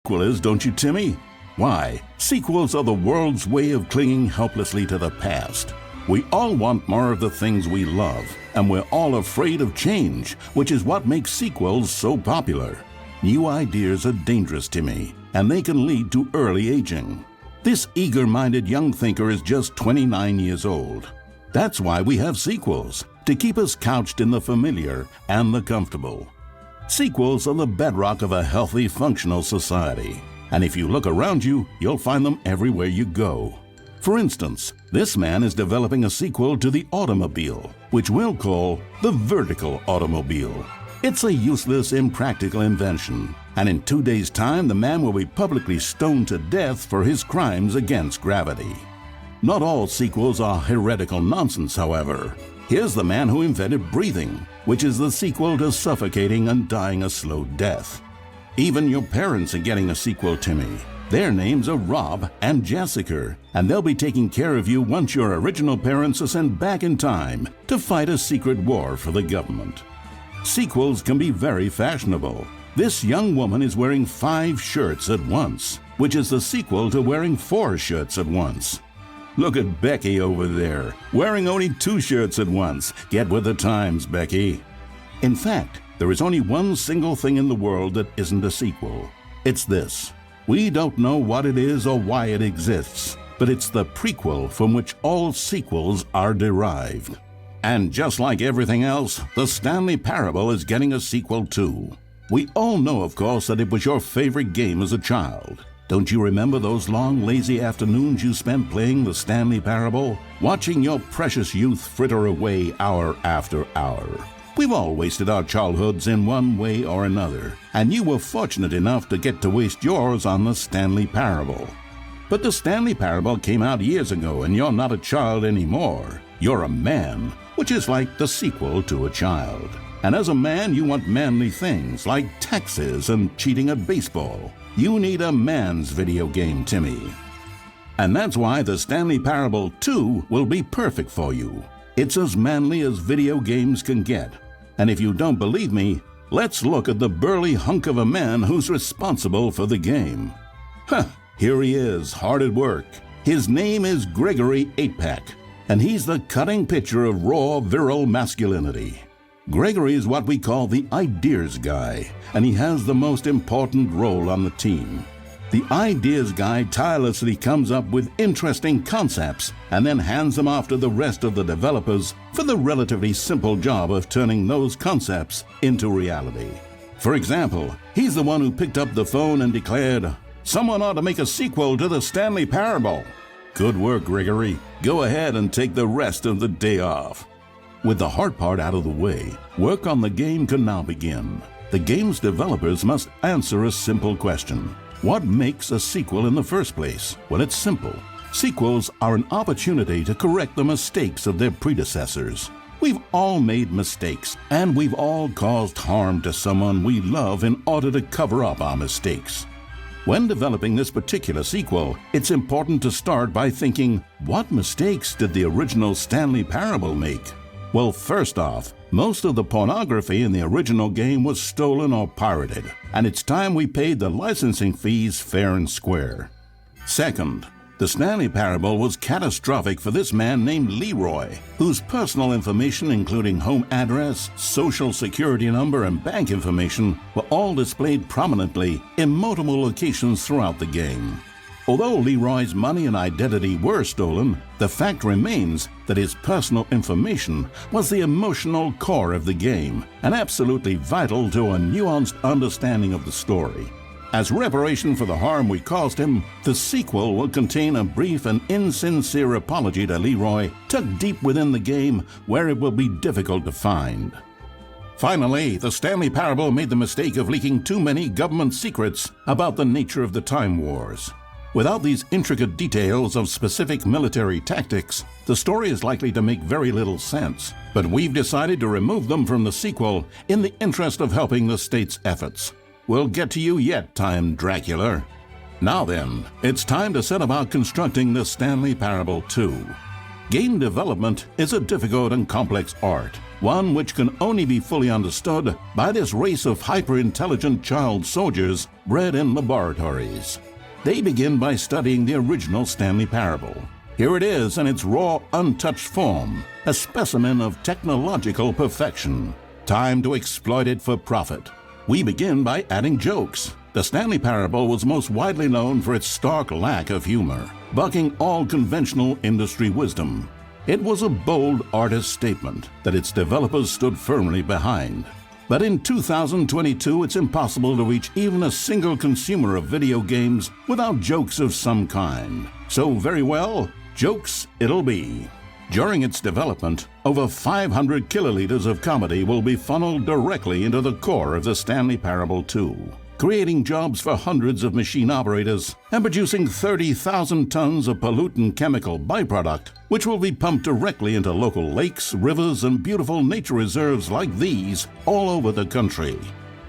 Is, don't you, Timmy? Why, sequels are the world's way of clinging helplessly to the past. We all want more of the things we love, and we're all afraid of change, which is what makes sequels so popular. New ideas are dangerous, Timmy, and they can lead to early aging. This eager-minded young thinker is just 29 years old. That's why we have sequels, to keep us couched in the familiar and the comfortable. Sequels are the bedrock of a healthy, functional society. And if you look around you, you'll find them everywhere you go. For instance, this man is developing a sequel to the automobile, which we'll call the vertical automobile. It's a useless, impractical invention. And in 2 days' time, the man will be publicly stoned to death for his crimes against gravity. Not all sequels are heretical nonsense, however. Here's the man who invented breathing, which is the sequel to suffocating and dying a slow death. Even your parents are getting a sequel, Timmy. Their names are Rob and Jessica, and they'll be taking care of you once your original parents are sent back in time to fight a secret war for the government. Sequels can be very fashionable. This young woman is wearing 5 shirts at once, which is the sequel to wearing 4 shirts at once. Look at Becky over there, wearing only 2 shirts at once. Get with the times, Becky. In fact, there is only one single thing in the world that isn't a sequel. It's this. We don't know what it is or why it exists, but it's the prequel from which all sequels are derived. And just like everything else, the Stanley Parable is getting a sequel too. We all know, of course, that it was your favorite game as a child. Don't you remember those long, lazy afternoons you spent playing the Stanley Parable? Watching your precious youth fritter away hour after hour. We've all wasted our childhoods in one way or another, and you were fortunate enough to get to waste yours on the Stanley Parable. But the Stanley Parable came out years ago, and you're not a child anymore. You're a man, which is like the sequel to a child. And as a man, you want manly things like taxes and cheating at baseball. You need a man's video game, Timmy. And that's why the Stanley Parable 2 will be perfect for you. It's as manly as video games can get. And if you don't believe me, let's look at the burly hunk of a man who's responsible for the game. Here he is, hard at work. His name is Gregory 8-Pack, and he's the cutting picture of raw, virile masculinity. Gregory is what we call the ideas guy, and he has the most important role on the team. The ideas guy tirelessly comes up with interesting concepts and then hands them off to the rest of the developers for the relatively simple job of turning those concepts into reality. For example, he's the one who picked up the phone and declared, "Someone ought to make a sequel to the Stanley Parable." Good work, Gregory. Go ahead and take the rest of the day off. With the hard part out of the way, work on the game can now begin. The game's developers must answer a simple question. What makes a sequel in the first place? Well, it's simple. Sequels are an opportunity to correct the mistakes of their predecessors. We've all made mistakes, and we've all caused harm to someone we love in order to cover up our mistakes. When developing this particular sequel, it's important to start by thinking, what mistakes did the original Stanley Parable make? Well, first off, most of the pornography in the original game was stolen or pirated, and it's time we paid the licensing fees fair and square. Second, The Stanley Parable was catastrophic for this man named Leroy, whose personal information, including home address, social security number, and bank information, were all displayed prominently in multiple locations throughout the game. Although Leroy's money and identity were stolen, the fact remains that his personal information was the emotional core of the game and absolutely vital to a nuanced understanding of the story. As reparation for the harm we caused him, the sequel will contain a brief and insincere apology to Leroy, tucked deep within the game where it will be difficult to find. Finally, the Stanley Parable made the mistake of leaking too many government secrets about the nature of the Time Wars. Without these intricate details of specific military tactics, the story is likely to make very little sense, but we've decided to remove them from the sequel in the interest of helping the state's efforts. We'll get to you yet, Time Dracula. Now then, it's time to set about constructing the Stanley Parable 2. Game development is a difficult and complex art, one which can only be fully understood by this race of hyper-intelligent child soldiers bred in laboratories. They begin by studying the original Stanley Parable. Here it is in its raw, untouched form, a specimen of technological perfection. Time to exploit it for profit. We begin by adding jokes. The Stanley Parable was most widely known for its stark lack of humor, bucking all conventional industry wisdom. It was a bold artist statement that its developers stood firmly behind. But in 2022, it's impossible to reach even a single consumer of video games without jokes of some kind. So very well, jokes it'll be. During its development, over 500 kiloliters of comedy will be funneled directly into the core of the Stanley Parable 2, creating jobs for hundreds of machine operators and producing 30,000 tons of pollutant chemical byproduct, which will be pumped directly into local lakes, rivers, and beautiful nature reserves like these all over the country.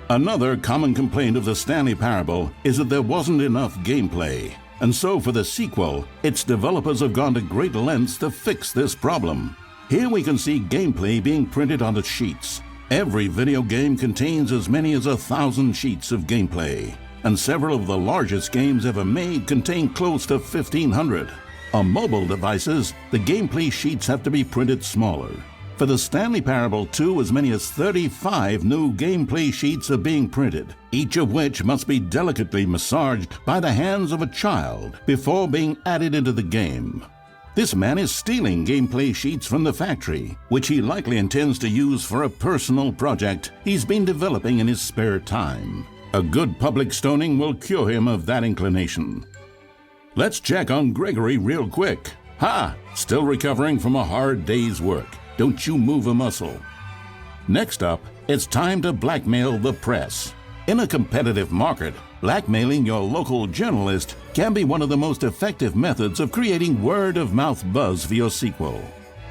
Another common complaint of the Stanley Parable is that there wasn't enough gameplay. And so for the sequel, its developers have gone to great lengths to fix this problem. Here we can see gameplay being printed onto sheets. Every video game contains as many as 1,000 sheets of gameplay, and several of the largest games ever made contain close to 1,500. On mobile devices, the gameplay sheets have to be printed smaller. For the Stanley Parable 2, as many as 35 new gameplay sheets are being printed, each of which must be delicately massaged by the hands of a child before being added into the game. This man is stealing gameplay sheets from the factory, which he likely intends to use for a personal project he's been developing in his spare time. A good public stoning will cure him of that inclination. Let's check on Gregory real quick. Ha! Still recovering from a hard day's work. Don't you move a muscle. Next up, it's time to blackmail the press. In a competitive market, blackmailing your local journalist can be one of the most effective methods of creating word-of-mouth buzz for your sequel.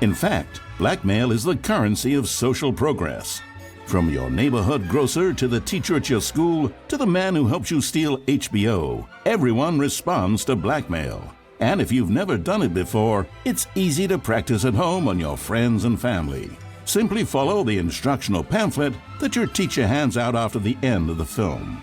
In fact, blackmail is the currency of social progress. From your neighborhood grocer to the teacher at your school to the man who helps you steal HBO, everyone responds to blackmail. And if you've never done it before, it's easy to practice at home on your friends and family. Simply follow the instructional pamphlet that your teacher hands out after the end of the film.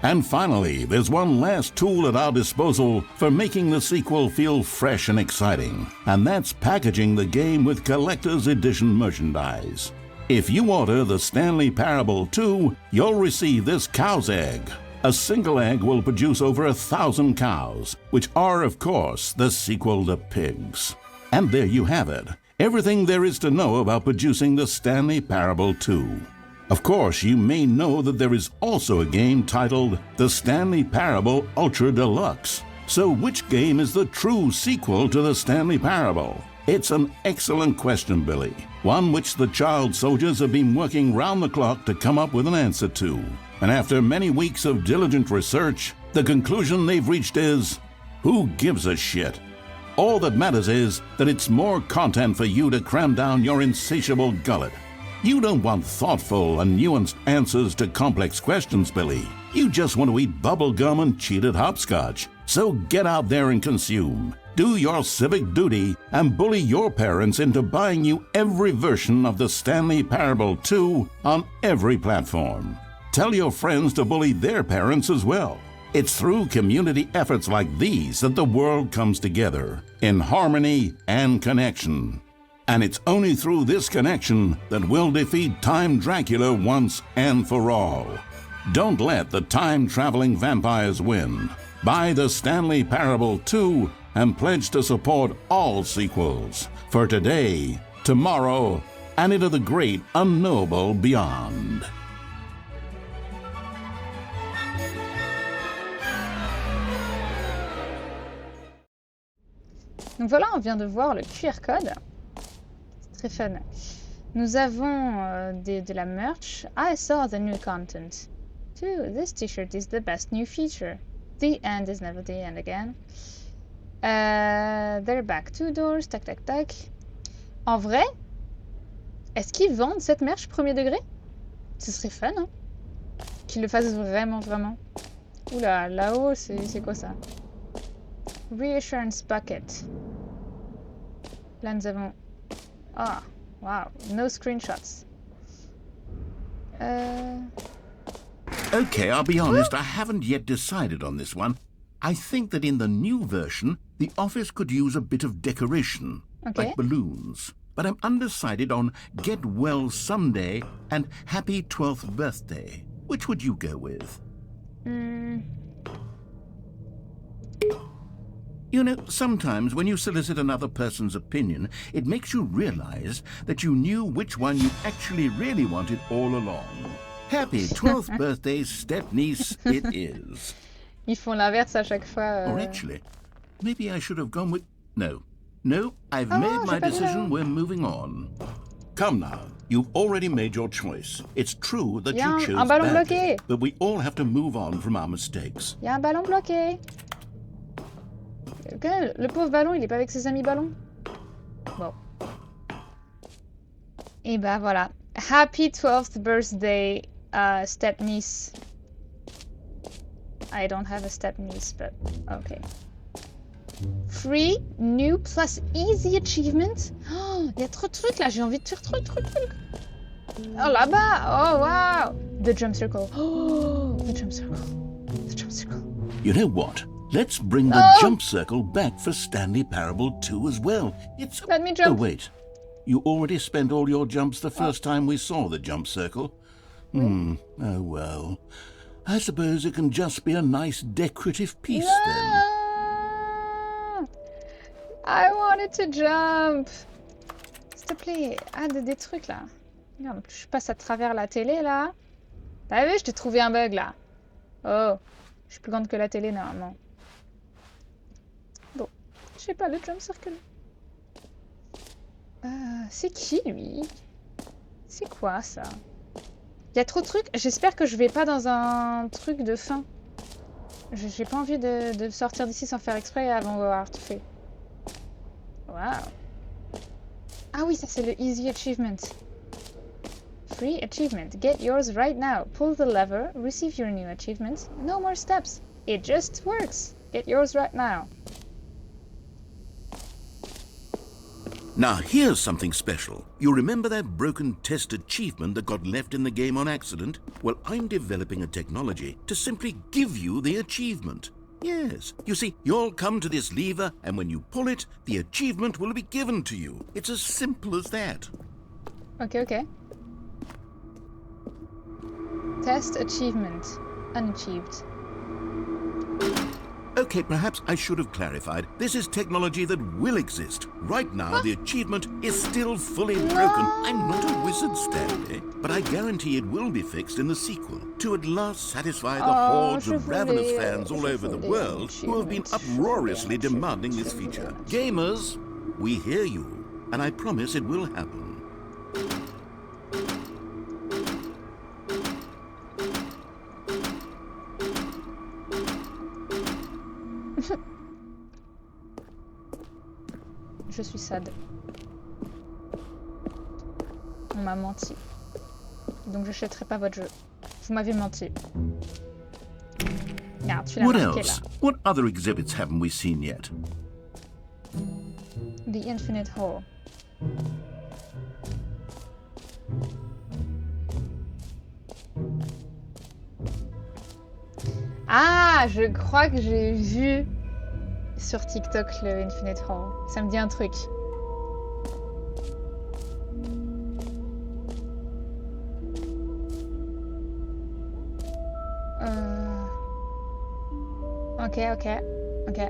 And finally, there's one last tool at our disposal for making the sequel feel fresh and exciting, and that's packaging the game with collector's edition merchandise. If you order the Stanley Parable 2, you'll receive this cow's egg. A single egg will produce over 1,000 cows, which are, of course, the sequel to pigs. And there you have it. Everything there is to know about producing the Stanley Parable 2. Of course, you may know that there is also a game titled The Stanley Parable Ultra Deluxe. So which game is the true sequel to the Stanley Parable? It's an excellent question, Billy, one which the child soldiers have been working round the clock to come up with an answer to. And after many weeks of diligent research, the conclusion they've reached is, who gives a shit? All that matters is that it's more content for you to cram down your insatiable gullet. You don't want thoughtful and nuanced answers to complex questions, Billy. You just want to eat bubble gum and cheat at hopscotch. So get out there and consume. Do your civic duty and bully your parents into buying you every version of the Stanley Parable 2 on every platform. Tell your friends to bully their parents as well. It's through community efforts like these that the world comes together in harmony and connection. And it's only through this connection that we'll defeat Time Dracula once and for all. Don't let the time-traveling vampires win. Buy the Stanley Parable 2 and pledge to support all sequels for today, tomorrow, and into the great unknowable beyond. Donc voilà, on vient de voir le QR code. C'est très fun. Nous avons de la merch. I saw the new content. Too, this t-shirt is the best new feature. The end is never the end again. They're back 2 doors. Tac, tac, tac. En vrai, est-ce qu'ils vendent cette merch premier degré? Ce serait fun, hein? Qu'ils le fassent vraiment, vraiment. Oula, là-haut, c'est quoi ça? Reassurance bucket. Là, nous avons... Ah, wow, no screenshots. Okay, I'll be honest, I haven't yet decided on this one. I think that in the new version, the office could use a bit of decoration, Okay. like balloons. But I'm undecided on Get Well Someday and Happy 12th Birthday. Which would you go with? You know, sometimes when you solicit another person's opinion, it makes you realize that you knew which one you actually really wanted all along. Happy 12th birthday, step-niece, it is. Ils font l'inverse à chaque fois. Or actually, maybe I should have gone with... No, I've made my j'ai pas decision, vu. we're moving on. Come now, you've already made your choice. It's true that Bien, you chose un ballon badly, bloqué. but we all have to move on from our mistakes. Il y a un ballon bloqué. Le pauvre ballon, il est pas avec ses amis ballons. Bon. Et bah voilà. Happy 12th birthday, step-niece. I don't have a step-niece, but okay. Free, new, plus easy achievement. Oh, il y a trop de trucs là, j'ai envie de faire trop de trucs. Oh là-bas, oh wow. The jump circle. Oh, the jump circle. The jump circle. You know what? Let's bring the No! jump circle back for Stanley Parable 2 as well. It's... Let me Oh, jump. wait. You already spent all your jumps the first time we saw the jump circle. Oh, well. I suppose it can just be a nice decorative piece then. No! I wanted to jump. S'il te plaît, add des trucs là. Regarde, je passe à travers la télé là. T'as vu, je t'ai trouvé un bug là. Oh, je suis plus grande que la télé normalement. Bon, je sais pas, le jump circle. C'est qui lui? C'est quoi ça? Il y a trop de trucs. J'espère que je vais pas dans un truc de fin. J'ai pas envie de sortir d'ici sans faire exprès avant d'avoir tout fait. Waouh. Ah oui, ça c'est le easy achievement. Free achievement. Get yours right now. Pull the lever. Receive your new achievement. No more steps. It just works. Get yours right now. Now here's something special. You remember that broken test achievement that got left in the game on accident? Well, I'm developing a technology to simply give you the achievement. Yes. You see, you'll come to this lever, and when you pull it, the achievement will be given to you. It's as simple as that. Ok. Test achievement. Unachieved. Okay, perhaps I should have clarified. This is technology that will exist. Right now, the achievement is still fully broken. I'm not a wizard, Stanley, but I guarantee it will be fixed in the sequel to at last satisfy the hordes of ravenous fans all over the world who have been uproariously demanding this feature. Gamers, we hear you, and I promise it will happen. Je suis sad. On m'a menti. Donc j'achèterai pas votre jeu. Vous m'avez menti. Regarde, tu l'as What marqué else? là. What other exhibits haven't we seen yet? The Infinite Hall. Ah, je crois que j'ai vu sur TikTok le Infinite Hall. Ça me dit un truc. Ok. Ok.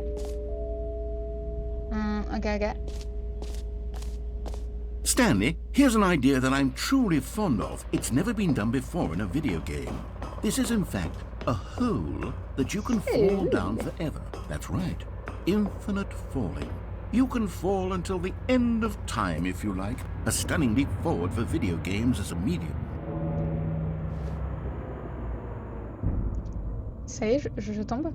Stanley, here's an idea that I'm truly fond of. It's never been done before in a video game. This is in fact a hole that you can fall down forever. That's right. Infinite falling. You can fall until the end of time if you like. A stunning leap forward for video games as a medium. Ça y est, je tombe.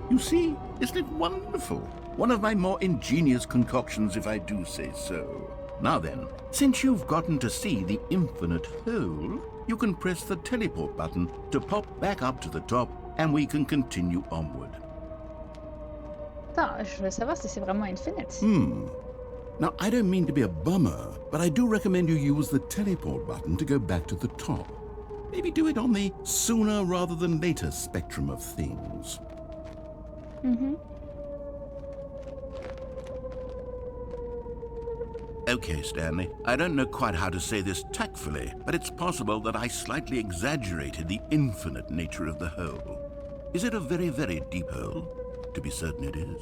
You see, isn't it wonderful? One of my more ingenious concoctions, if I do say so. Now then, since you've gotten to see the infinite hole, you can press the teleport button to pop back up to the top, and we can continue onward. Attends, je veux savoir si c'est vraiment Infinite. Now, I don't mean to be a bummer, but I do recommend you use the teleport button to go back to the top. Maybe do it on the sooner rather than later spectrum of things. Okay, Stanley, I don't know quite how to say this tactfully, but it's possible that I slightly exaggerated the infinite nature of the hole. Is it a very, very deep hole? To be certain it is.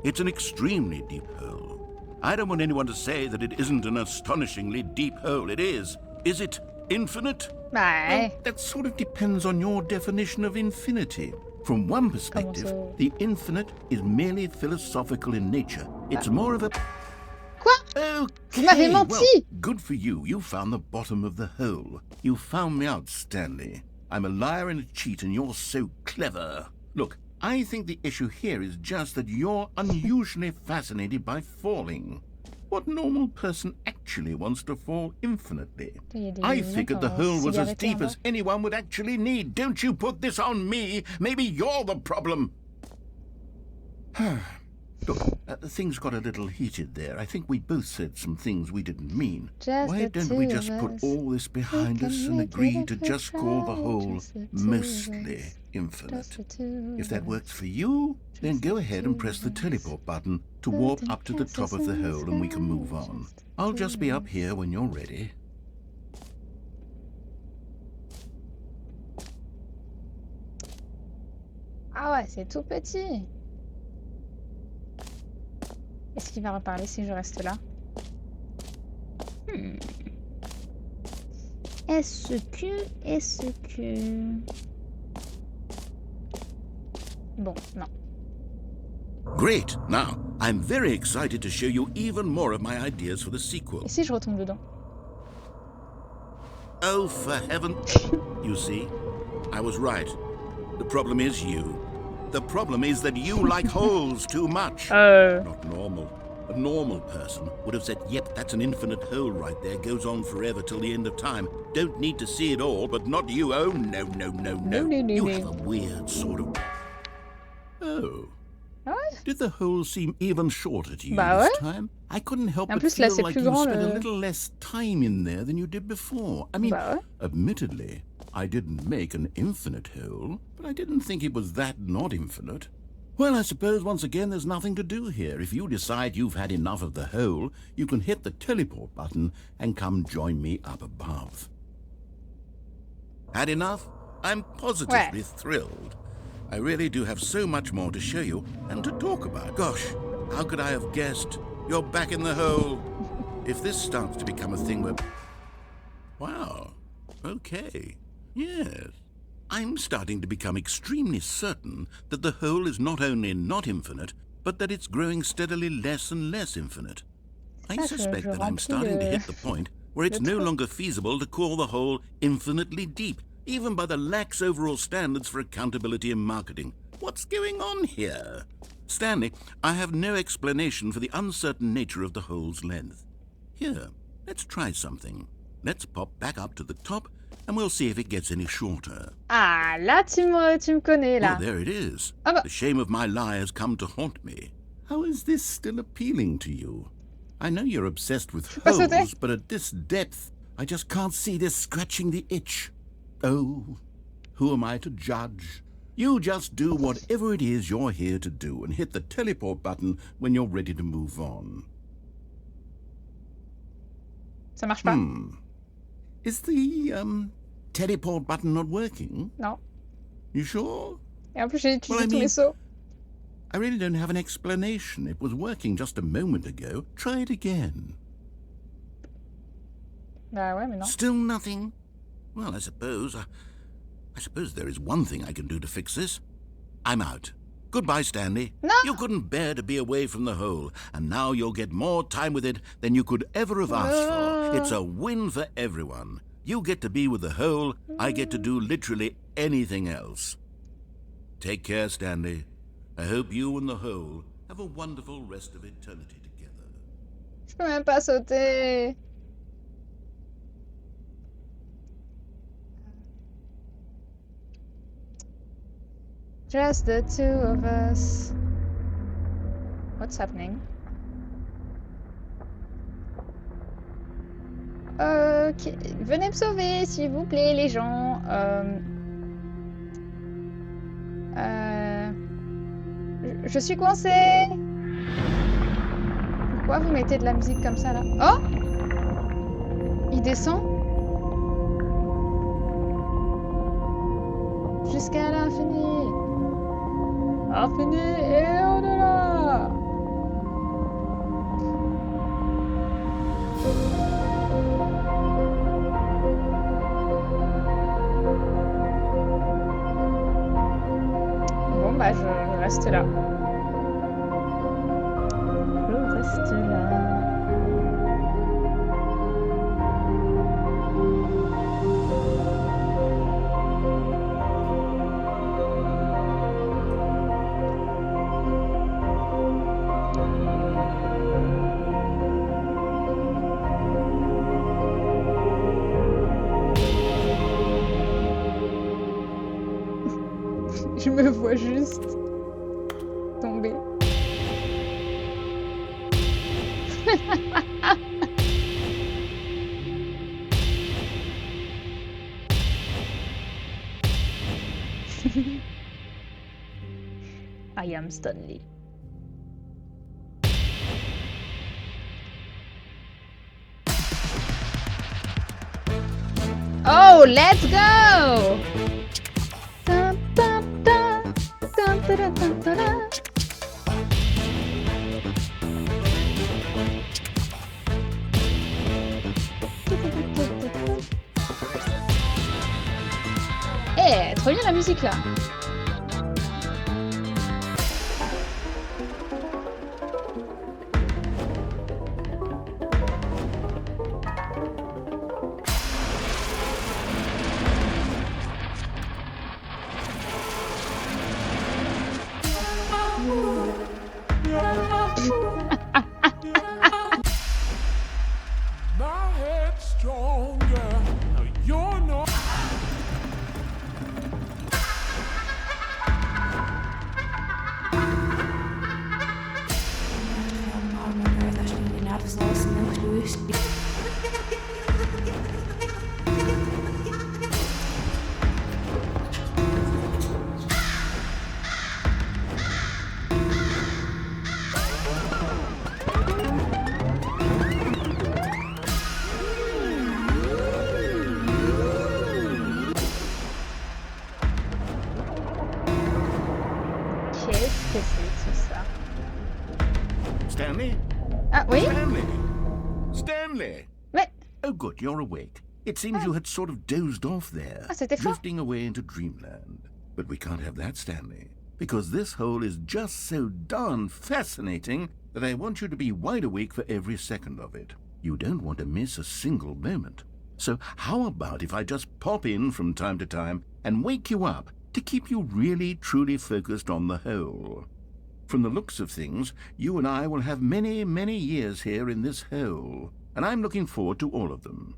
It's an extremely deep hole. I don't want anyone to say that it isn't an astonishingly deep hole. It is. Is it infinite? Bah, Well, that sort of depends on your definition of infinity. From one perspective, ça? the infinite is merely philosophical in nature. It's more of a... Quoi? Okay, m'avez menti! well, good for you. You found the bottom of the hole. You found me out, Stanley. I'm a liar and a cheat, and you're so clever. Look, I think the issue here is just that you're unusually fascinated by falling. What normal person actually wants to fall infinitely? I figured the hole was as deep as anyone would actually need. Don't you put this on me. Maybe you're the problem. Look, things got a little heated there. I think we both said some things we didn't mean. Why don't we just put all this behind us and agree to just call the whole mostly infinite? If that works for you, then go ahead and press the teleport button to warp up to the top of the hole and we can move on. I'll just be up here when you're ready. Ah ouais, c'est tout petit. Est-ce qu'il va reparler si je reste là? Est-ce que... Bon, non. Great! Now, I'm very excited to show you even more of my ideas for the sequel. Et si je retombe dedans? Oh, for heaven... You see, I was right. The problem is you. The problem is that you like holes too much. Not normal. A normal person would have said, yep, that's an infinite hole right there. Goes on forever till the end of time. Don't need to see it all, but not you. Oh, no. You have a weird sort of... Oh. Did the hole seem even shorter to you this time? I couldn't help but plus, là, feel c'est like plus you grand, spent a le- little less time in there than you did before. I mean, admittedly, I didn't make an infinite hole, but I didn't think it was that not infinite. Well, I suppose once again there's nothing to do here. If you decide you've had enough of the hole, you can hit the teleport button and come join me up above. Had enough? I'm positively thrilled. I really do have so much more to show you and to talk about. Gosh, how could I have guessed? You're back in the hole. If this starts to become a thing where... Wow. Okay. Yes. I'm starting to become extremely certain that the hole is not only not infinite, but that it's growing steadily less and less infinite. I suspect that I'm starting to hit the point where it's no longer feasible to call the hole infinitely deep, even by the lax overall standards for accountability and marketing. What's going on here? Stanley, I have no explanation for the uncertain nature of the hole's length. Here, let's try something. Let's pop back up to the top, and we'll see if it gets any shorter. Ah, là, tu me connais, là. Oh, there it is. Ah bah. The shame of my lie has come to haunt me. How is this still appealing to you? I know you're obsessed with pas sauter. holes, but at this depth, I just can't see this scratching the itch. Oh, who am I to judge? You just do whatever it is you're here to do and hit the teleport button when you're ready to move on. Ça marche pas? Is the, teleport button not working? Non. You sure? Et en plus, j'ai utilisé Well, I tous mes mean- sauts. I really don't have an explanation. It was working just a moment ago. Try it again. Bah ouais, mais non. Still nothing? Well, I suppose there is one thing I can do to fix this. I'm out. Goodbye, Stanley. No. You couldn't bear to be away from the hole, and now you'll get more time with it than you could ever have asked for. It's a win for everyone. You get to be with the hole, I get to do literally anything else. Take care, Stanley. I hope you and the hole have a wonderful rest of eternity together. Je peux même pas sauter. Just the two of us. What's happening? Ok, venez me sauver, s'il vous plaît, les gens. Je suis coincée. Pourquoi vous mettez de la musique comme ça là? Oh! Il descend? Jusqu'à l'infini. Infini et au-delà. Bon bah je reste là. Je reste là. Je me vois juste tomber. I am Stanley. Oh, let's go! Dun, dun, dun, dun, dun, dun, dun, dun. Eh, trop bien la musique là. My head's stronger. No, you're not. Da stehen die Nerven außen noch durch. Qu'est-ce que c'est tout ça? Stanley? Ah oui? Stanley! Stanley! Mais Oh, good, you're awake. It seems you had sort of dozed off there, Ah, c'était fort. drifting away into dreamland. But we can't have that, Stanley, because this hole is just so darn fascinating that I want you to be wide awake for every second of it. You don't want to miss a single moment. So how about if I just pop in from time to time and wake you up to keep you really, truly focused on the hole? From the looks of things, you and I will have many, many years here in this hole, and I'm looking forward to all of them.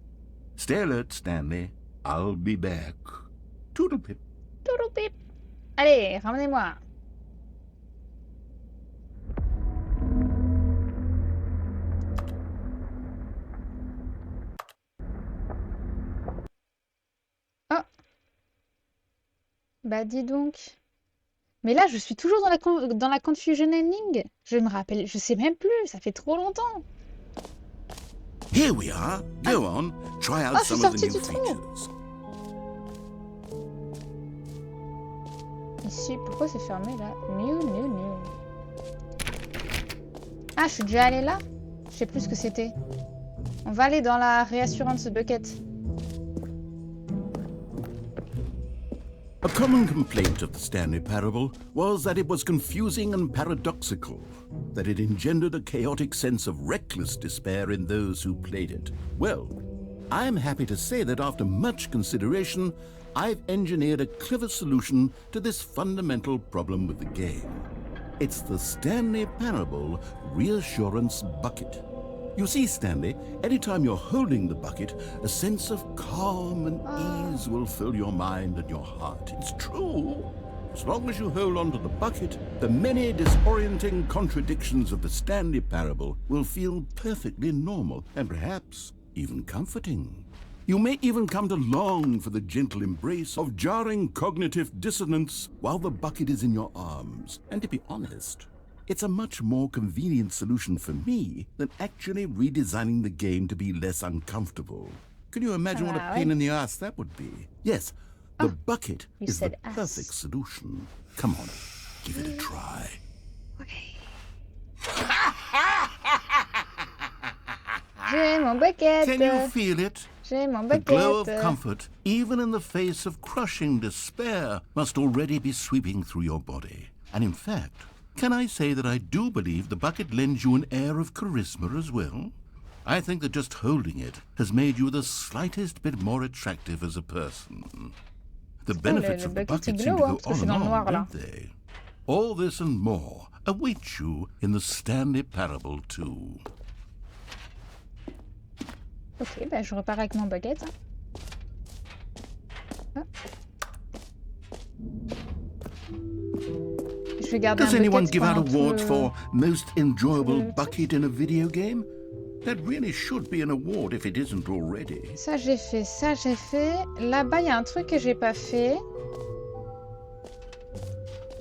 Stay alert, Stanley. I'll be back. Toodle-pip. Toodle pip. Allez, ramenez-moi. Bah dis donc. Mais là, je suis toujours dans la confusion ending. Je me rappelle, je sais même plus, ça fait trop longtemps. Here we are. Go on. Try out Ah, je suis some of the sortie new du trou. features. Ici, pourquoi c'est fermé là? New. Ah, je suis déjà allée là? Je sais plus ce que c'était. On va aller dans la Reassurance Bucket. A common complaint of the Stanley Parable was that it was confusing and paradoxical, that it engendered a chaotic sense of reckless despair in those who played it. Well, I'm happy to say that after much consideration, I've engineered a clever solution to this fundamental problem with the game. It's the Stanley Parable Reassurance Bucket. You see, Stanley, anytime you're holding the bucket, a sense of calm and ease will fill your mind and your heart. It's true. As long as you hold on to the bucket, the many disorienting contradictions of the Stanley Parable will feel perfectly normal and perhaps even comforting. You may even come to long for the gentle embrace of jarring cognitive dissonance while the bucket is in your arms. And to be honest, it's a much more convenient solution for me than actually redesigning the game to be less uncomfortable. Can you imagine what a pain in the ass that would be? Yes, the bucket you is the said ass. perfect solution. Come on, give it a try. Okay. J'ai mon bucket. Can you feel it? J'ai mon The bucket. glow of comfort, even in the face of crushing despair, must already be sweeping through your body. And in fact, can I say that I do believe the bucket lends you an air of charisma as well? I think that just holding it has made you the slightest bit more attractive as a person. The benefits le of the bucket, bucket il seem to glow, go hein, parce que on c'est and dans le noir, on, là. don't they? All this and more await you in the Stanley Parable 2. Ok, bah je repars avec mon bucket. Hein. Ah. Je vais garder Does un anyone bucket give out pendant tout awards le- for most enjoyable le- bucket in a video game? That really should be an award if it isn't already. Ça j'ai fait, ça j'ai fait. Là-bas, il y a un truc que j'ai pas fait.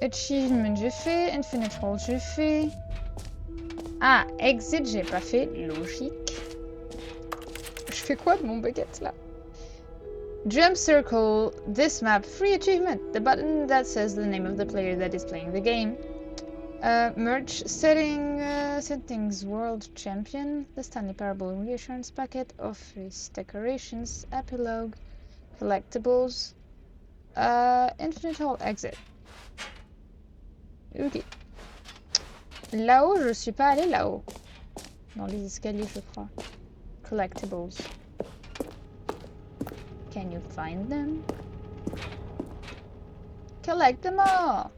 Achievement, j'ai fait. Infinite Roll, j'ai fait. Ah, Exit, j'ai pas fait. Logique. Je fais quoi de mon bucket là? Jump Circle, this map, free achievement. The button that says the name of the player that is playing the game. Merch, settings, world champion. The Stanley Parable Reassurance Packet, office decorations, epilogue, collectibles. Infinite Hall, exit. Ok. Là-haut, je suis pas allée là-haut. Dans les escaliers, je crois. Collectibles. Can you find them? Collect them all!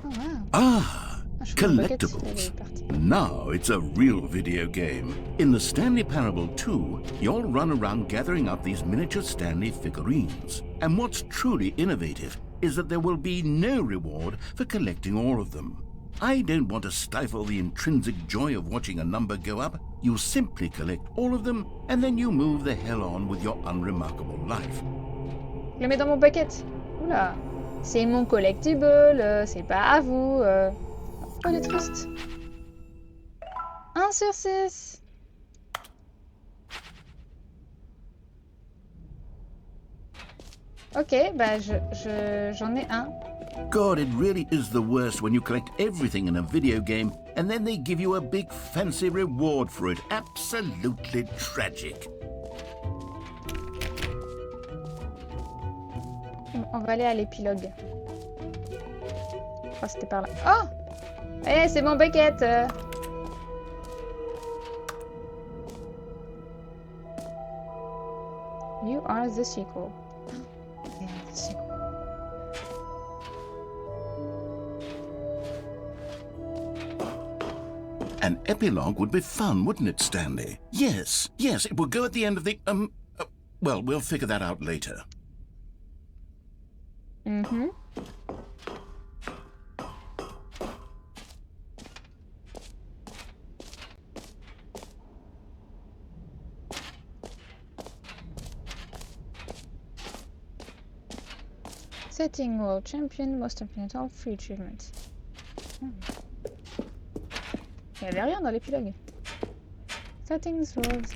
Oh wow. Ah, Je trouve le bucket, collectibles. il est parti. Now it's a real video game. In the Stanley Parable 2, you'll run around gathering up these miniature Stanley figurines. And what's truly innovative is that there will be no reward for collecting all of them. I don't want to stifle the intrinsic joy of watching a number go up. You simply collect all of them, and then you move the hell on with your unremarkable life. Je le mets dans mon bucket. Oula. C'est mon collectible, c'est pas à vous. Oh, il est triste. 1 sur 6. Ok, bah j'en ai un. God, it really is the worst when you collect everything in a video game and then they give you a big fancy reward for it. Absolutely tragic. On va aller à l'épilogue. Oh, c'était par là. Oh! Eh, c'est mon bucket! You are the sequel. Yeah, the sequel. An epilogue would be fun, wouldn't it, Stanley? Yes, it would go at the end of the, well, we'll figure that out later. Mm-hmm. Setting world champion, most continental, free achievement. Il n'y avait rien dans l'épilogue. Settings world.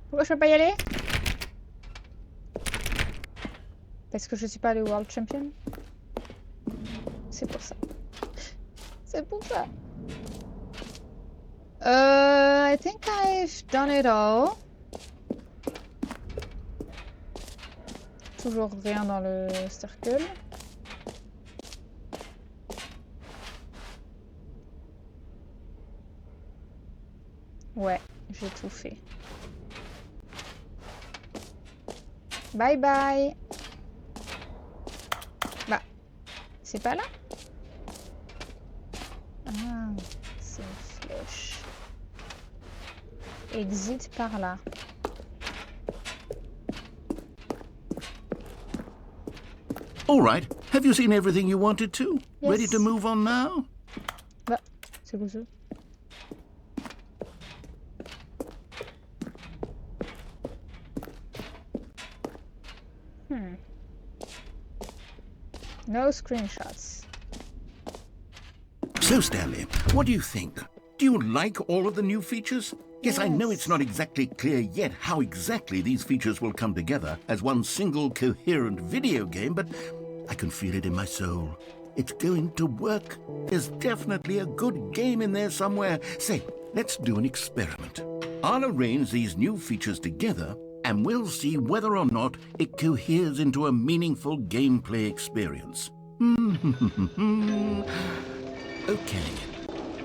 Pourquoi je peux pas y aller? Parce que je suis pas le world champion. C'est pour ça. C'est pour ça. I think I've done it all. Toujours rien dans le circle. Ouais, j'ai tout fait. Bye bye. Bah, c'est pas là? Ah, c'est une flèche. Exit par là. All right. Have you seen everything you wanted to? Yes. Ready to move on now? Bah, c'est quoi ça? No screenshots. So, Stanley, what do you think? Do you like all of the new features? Yes, I know it's not exactly clear yet how exactly these features will come together as one single coherent video game, but I can feel it in my soul. It's going to work. There's definitely a good game in there somewhere. Say, let's do an experiment. I'll arrange these new features together, and we'll see whether or not it coheres into a meaningful gameplay experience. Okay.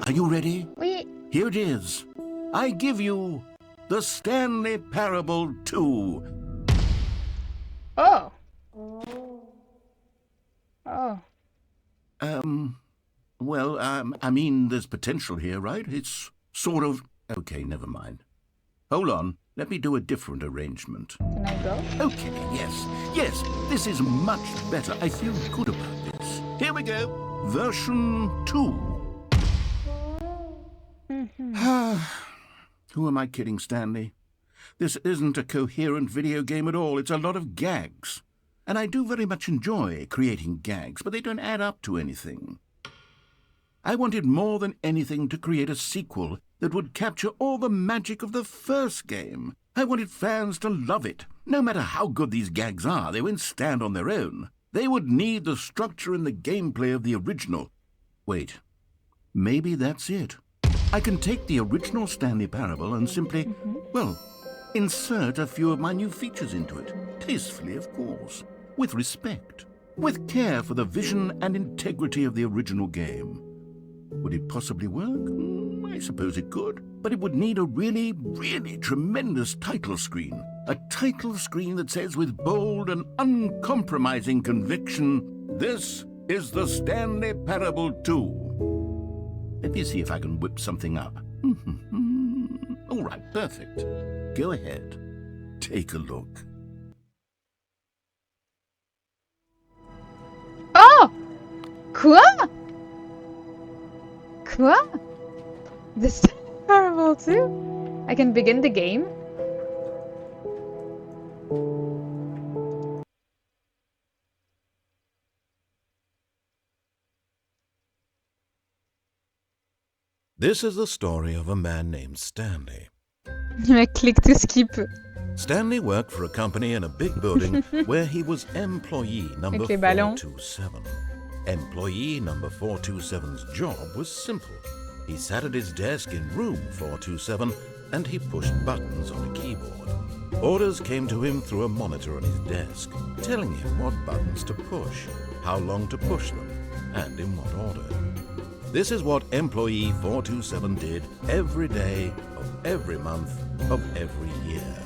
Are you ready? Oui. Here it is. I give you the Stanley Parable 2. Oh. Oh. Well, I mean, there's potential here, right? It's sort of... Okay, never mind. Hold on. Let me do a different arrangement. Can I go? Okay, yes, this is much better. I feel good about this. Here we go. Version 2. Who am I kidding, Stanley? This isn't a coherent video game at all. It's a lot of gags. And I do very much enjoy creating gags, but they don't add up to anything. I wanted more than anything to create a sequel that would capture all the magic of the first game. I wanted fans to love it. No matter how good these gags are, they won't stand on their own. They would need the structure and the gameplay of the original. Wait, maybe that's it. I can take the original Stanley Parable and simply, well, insert a few of my new features into it. Tastefully, of course. With respect. With care for the vision and integrity of the original game. Would it possibly work? I suppose it could. But it would need a really, really tremendous title screen. A title screen that says with bold and uncompromising conviction, "This is the Stanley Parable 2. Let me see if I can whip something up. All right, perfect. Go ahead. Take a look. Oh! Quoi? Quoi? This is terrible too. I can begin the game. This is the story of a man named Stanley. I click to skip. Stanley worked for a company in a big building where he was employee number Avec les ballons. 427. Employee number 427's job was simple. He sat at his desk in room 427 and he pushed buttons on a keyboard. Orders came to him through a monitor on his desk, telling him what buttons to push, how long to push them, and in what order. This is what employee 427 did every day of every month of every year.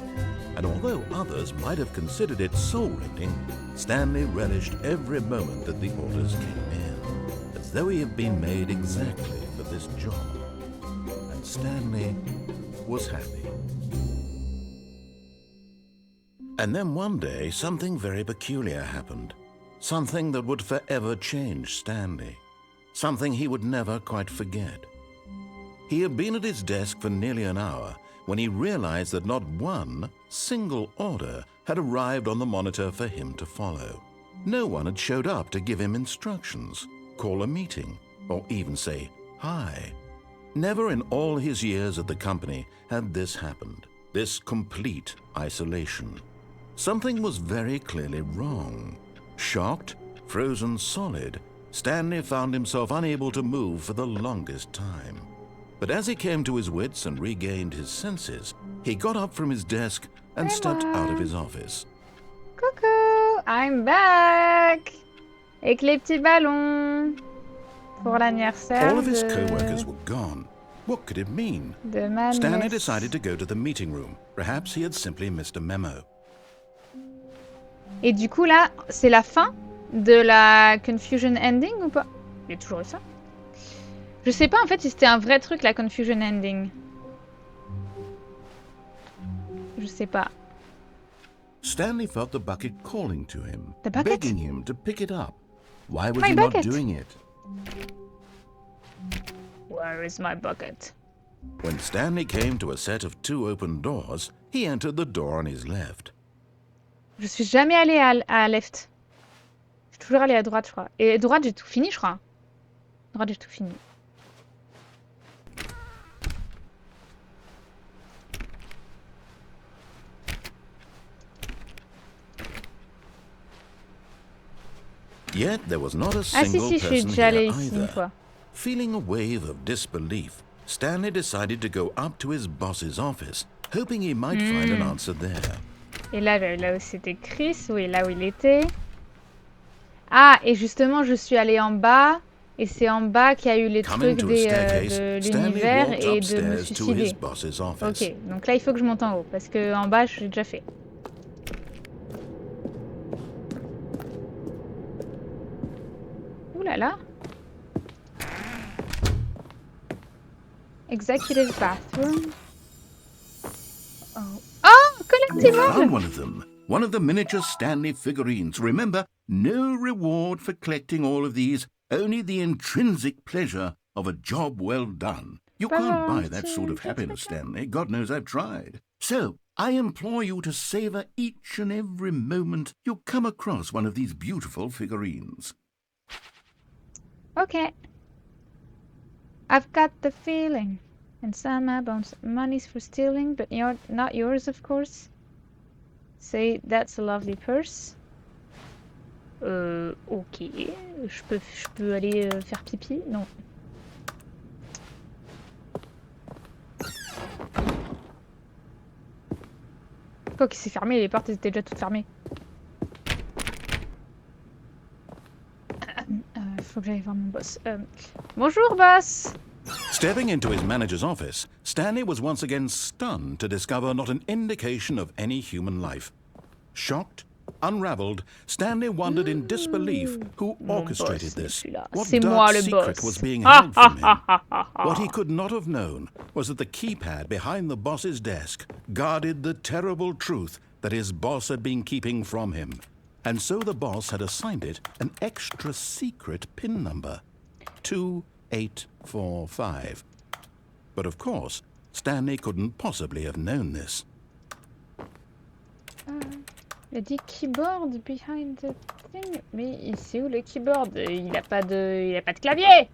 And although others might have considered it soul-rending, Stanley relished every moment that the orders came in, as though he had been made exactly for this job. And Stanley was happy. And then one day, something very peculiar happened. Something that would forever change Stanley. Something he would never quite forget. He had been at his desk for nearly an hour when he realized that not one single order had arrived on the monitor for him to follow. No one had showed up to give him instructions, call a meeting, or even say hi. Never in all his years at the company had this happened, this complete isolation. Something was very clearly wrong. Shocked, frozen solid, Stanley found himself unable to move for the longest time. But as he came to his wits and regained his senses, he got up from his desk and stepped out of his office. Coucou, I'm back! Avec les petits ballons pour l'anniversaire All of his co-workers were gone. What could it mean? de ma Stanley nièce. decided to go to the meeting room. Perhaps he had simply missed a memo. Et du coup là, c'est la fin de la confusion ending ou pas? Il y a toujours eu ça. Je sais pas en fait si c'était un vrai truc la confusion ending. Je sais pas. Stanley felt the bucket calling to him, The bucket? begging him to pick it up. Why was My he bucket. not doing it? Where is my bucket? When Stanley came to a set of 2 open doors, he entered the door on his left. Je suis jamais allée à left. Je suis toujours allée à droite, je crois. Et à droite, j'ai tout fini, je crois. À droite, j'ai tout fini. Yet there was not a Ah si, single si, je suis person déjà allée here ici une either. fois. Feeling a wave of disbelief, Stanley decided to go up to his boss's office, hoping he might find an answer there. Et là où c'était Chris, oui, là où il était. Ah, et justement, je suis allée en bas. Et c'est en bas qu'il y a eu les Coming trucs to a staircase, de Stanley l'univers walked et de me upstairs to his suicider. boss's office. Ok, donc là, il faut que je monte en haut. Parce que en bas, je l'ai déjà fait. Ouh là là. Executive bathroom. Oh, oh, You collectible! found one of them. One of the miniature Stanley figurines. Remember, no reward for collecting all of these, only the intrinsic pleasure of a job well done. You can't buy that sort of happiness, Stanley. God knows I've tried. So, I implore you to savor each and every moment you come across one of these beautiful figurines. Okay. I've got the feeling inside my bones. Money's for stealing, but not yours, of course. Say, that's a lovely purse. Ok. Je peux aller faire pipi? Non. Quoi qu'il s'est fermé, les portes étaient déjà toutes fermées. Faut que j'aille voir mon boss. Bonjour, boss! Stepping into his manager's office, Stanley was once again stunned to discover not an indication of any human life. Shocked, unraveled, Stanley wondered in disbelief who orchestrated this. What C'est moi dark le secret boss. was being held from him? What he could not have known was that the keypad behind the boss's desk guarded the terrible truth that his boss had been keeping from him. And so the boss had assigned it an extra secret PIN number, 2845. But of course, Stanley couldn't possibly have known this. Il a dit keyboard behind the thing. Mais c'est où le keyboard? Il a pas de clavier.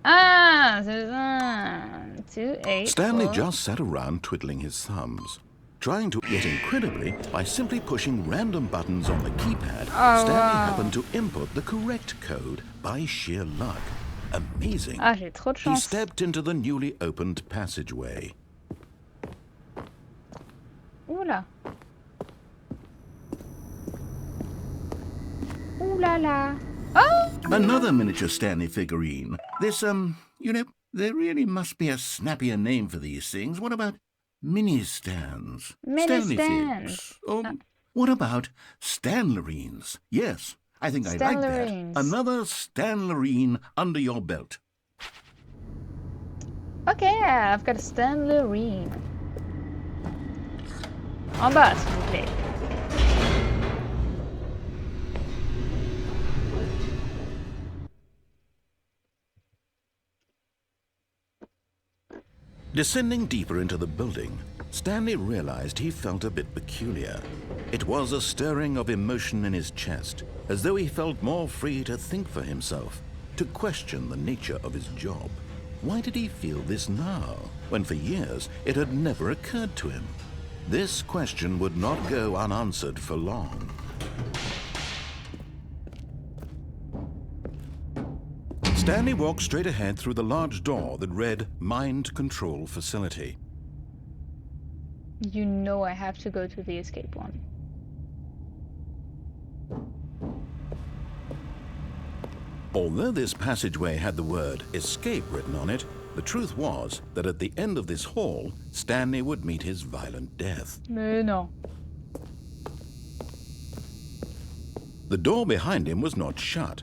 Ah, c'est ça. 2, 8, Stanley 4. just sat around twiddling his thumbs, trying to, yet incredibly, by simply pushing random buttons on the keypad, Stanley happened to input the correct code by sheer luck. Amazing. Ah, j'ai trop de He chance. stepped into the newly opened passageway. Oula. Ouh là là. Oh! Another miniature Stanley figurine. This, there really must be a snappier name for these things. What about mini stands? Mini Stanley stands. figs. Or what about Stanlerines? Yes, I think I like that. Stanlerines. Another Stanlerine under your belt. Okay, I've got a Stanley. En bas, s'il vous plaît. Descending deeper into the building, Stanley realized he felt a bit peculiar. It was a stirring of emotion in his chest, as though he felt more free to think for himself, to question the nature of his job. Why did he feel this now, when for years it had never occurred to him? This question would not go unanswered for long. Stanley walked straight ahead through the large door that read Mind Control Facility. You know I have to go to the escape one. Although this passageway had the word escape written on it, the truth was that at the end of this hall, Stanley would meet his violent death. Mais non. The door behind him was not shut.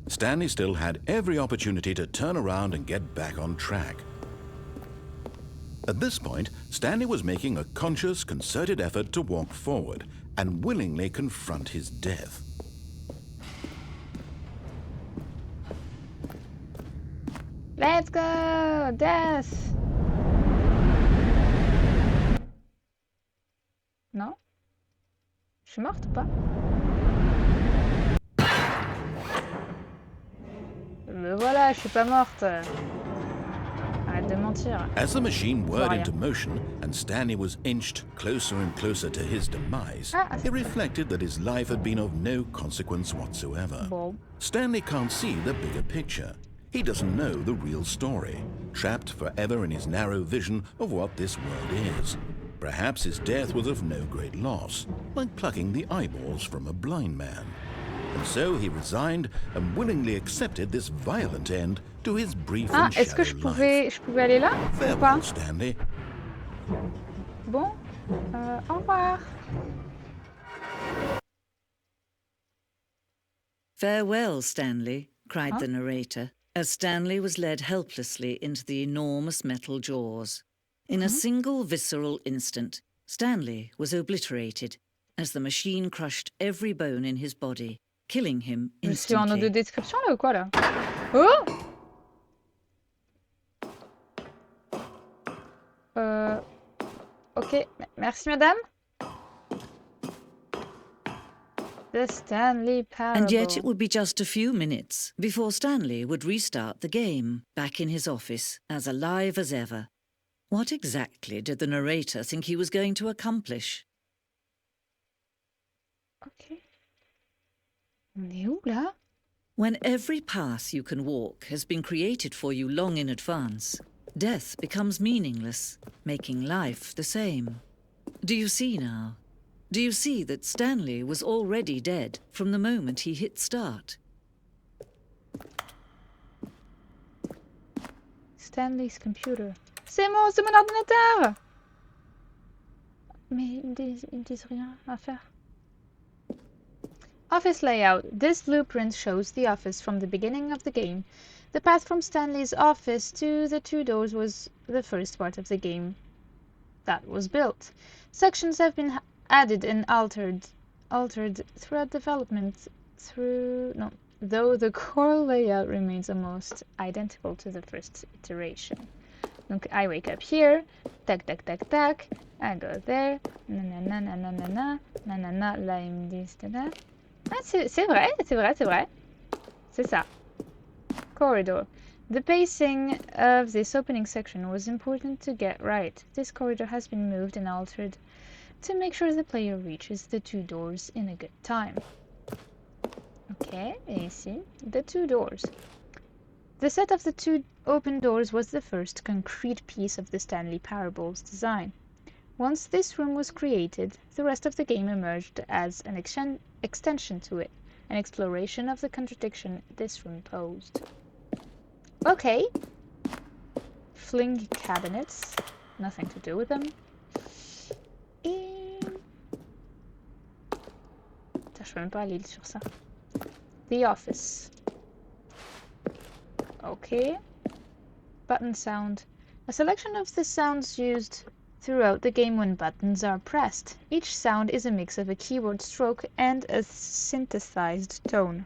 Stanley still had every opportunity to turn around and get back on track. At this point, Stanley was making a conscious, concerted effort to walk forward and willingly confront his death. Let's go! Death! Non? Je suis morte ou pas? Me voilà, je suis pas morte. Arrête de mentir. As the machine whirred Rien. into motion and Stanley was inched closer and closer to his demise, Ah, it reflected that his life had been of no consequence whatsoever. Bon. Stanley can't see the bigger picture. He doesn't know the real story, trapped forever in his narrow vision of what this world is. Perhaps his death was of no great loss, like plucking the eyeballs from a blind man. And so he resigned and willingly accepted this violent end to his brief Ah, and est-ce que shallow je pouvais aller là ou Farewell, pas? Stanley. Bon, au revoir. Farewell, Stanley, cried Huh? the narrator, as Stanley was led helplessly into the enormous metal jaws. In a single visceral instant, Stanley was obliterated as the machine crushed every bone in his body, killing him Je suis en instantly. audio description là ou quoi là? Oh! Ok, merci madame. The Stanley Parable. And yet it would be just a few minutes before Stanley would restart the game, back in his office, as alive as ever. What exactly did the narrator think he was going to accomplish? Ok. On est où là? When every path you can walk has been created for you long in advance, death becomes meaningless, making life the same. Do you see now? Do you see that Stanley was already dead from the moment he hit start? Stanley's computer. C'est mon ordinateur! Mais ils disent rien à faire. Office layout. This blueprint shows the office from the beginning of the game. The path from Stanley's office to the two doors was the first part of the game that was built. Sections have been added and altered throughout development though the core layout remains almost identical to the first iteration. Donc I wake up here, tac tac tac tac, I go there, nanana nanana nanana, là ils me disent tada. Ah c'est vrai, c'est ça. Corridor. The pacing of this opening section was important to get right. This corridor has been moved and altered to make sure the player reaches the two doors in a good time. Okay, et ici, the two doors. The set of the two open doors was the first concrete piece of the Stanley Parable's design. Once this room was created, the rest of the game emerged as an extension to it, an exploration of the contradiction this room posed. Okay. Fling cabinets. Nothing to do with them. Et... Putain, je peux même pas aller sur ça. The office. Okay. Button sound. A selection of the sounds used throughout the game when buttons are pressed. Each sound is a mix of a keyboard stroke and a synthesized tone.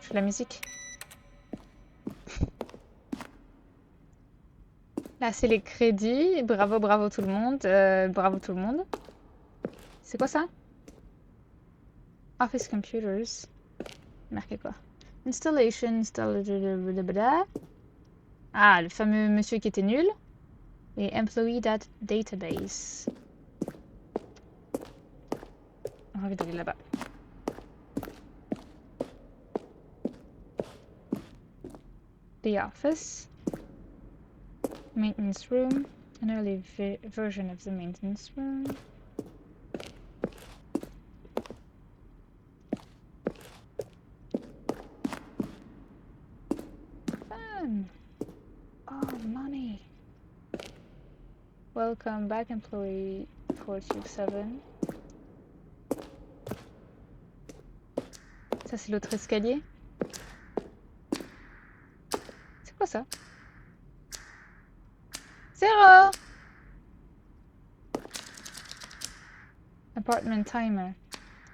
Je fais la musique. Là, c'est les crédits. Bravo, bravo tout le monde. Bravo tout le monde. C'est quoi ça? Office Computers. Marqué quoi? Installation, Ah, le fameux monsieur qui était nul. Et Employee Database. On va envie d'aller là-bas. The office. Maintenance room. An early version of the maintenance room. Fun. Oh, money. Welcome back, employee 427. Ça, c'est l'autre escalier. C'est quoi ça? Zero! Apartment timer.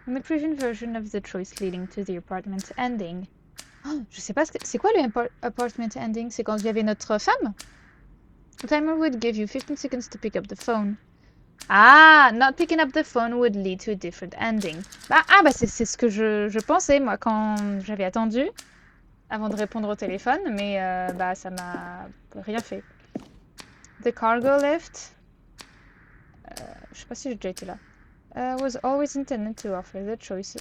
In the previous version of the choice leading to the apartment ending. Oh, je sais pas ce que... C'est quoi le apartment ending? C'est quand il y avait notre femme? The timer would give you 15 seconds to pick up the phone. Ah, not picking up the phone would lead to a different ending. Bah c'est ce que je pensais, moi, quand j'avais attendu avant de répondre au téléphone, mais ça m'a rien fait. The cargo lift. Je sais pas si j'ai déjà été là. Was always intended to offer the choice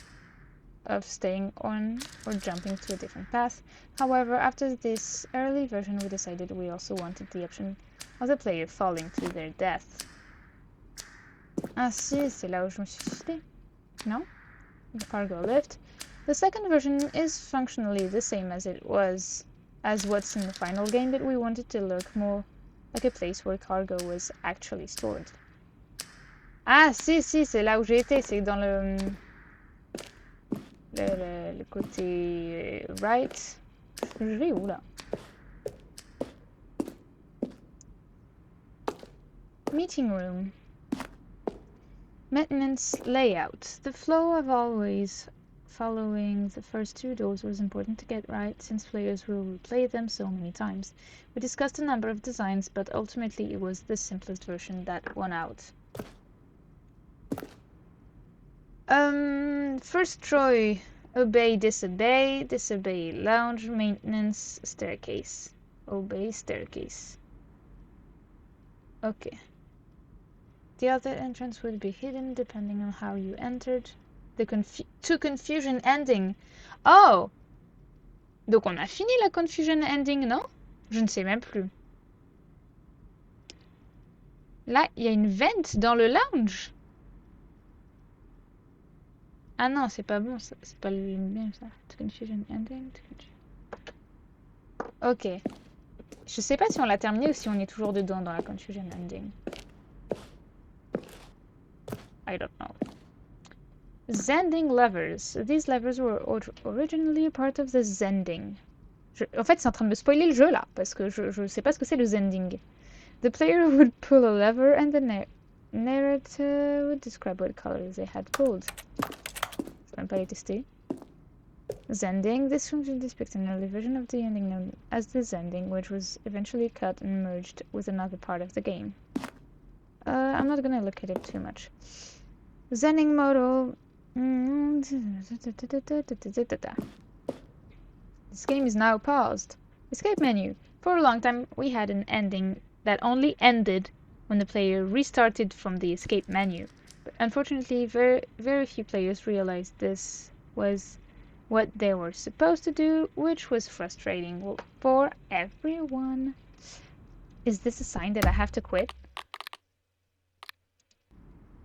of staying on or jumping to a different path. However, after this early version, we decided we also wanted the option of the player falling to their death. Ah si, c'est là où je me suis suicidée. Non? The cargo lift. The second version is functionally the same as what's in the final game, but we wanted to look more like a place where cargo was actually stored. Ah si, c'est là où j'ai été, c'est dans le côté right. Je vais où là? Meeting room. Maintenance layout. The flow of always following the first two doors was important to get right, since players will replay them so many times. We discussed a number of designs, but ultimately it was the simplest version that won out. First Troy. Obey, disobey, lounge, maintenance, staircase. Obey, staircase. Okay. The other entrance would be hidden depending on how you entered. The confusion ending. Oh! Donc on a fini la confusion ending, non? Je ne sais même plus. Là, il y a une vente dans le lounge. Ah non, c'est pas bon, c'est pas le bien ça. Confusion ending. Ok. Je sais pas si on l'a terminé ou si on est toujours dedans dans la confusion ending. I don't know. Zending levers. These levers were originally a part of the Zending. En fait, c'est en train de me spoiler le jeu là, parce que je sais pas ce que c'est le Zending. The player would pull a lever and the narrator would describe what colors they had pulled. Je vais même pas les tester. Zending. This function depicts an early version of the ending known as the Zending, which was eventually cut and merged with another part of the game. I'm not gonna look at it too much. Zending modal. This game is now paused. Escape menu. For a long time, we had an ending that only ended when the player restarted from the escape menu. But unfortunately, very few players realized this was what they were supposed to do, which was frustrating for everyone. Is this a sign that I have to quit?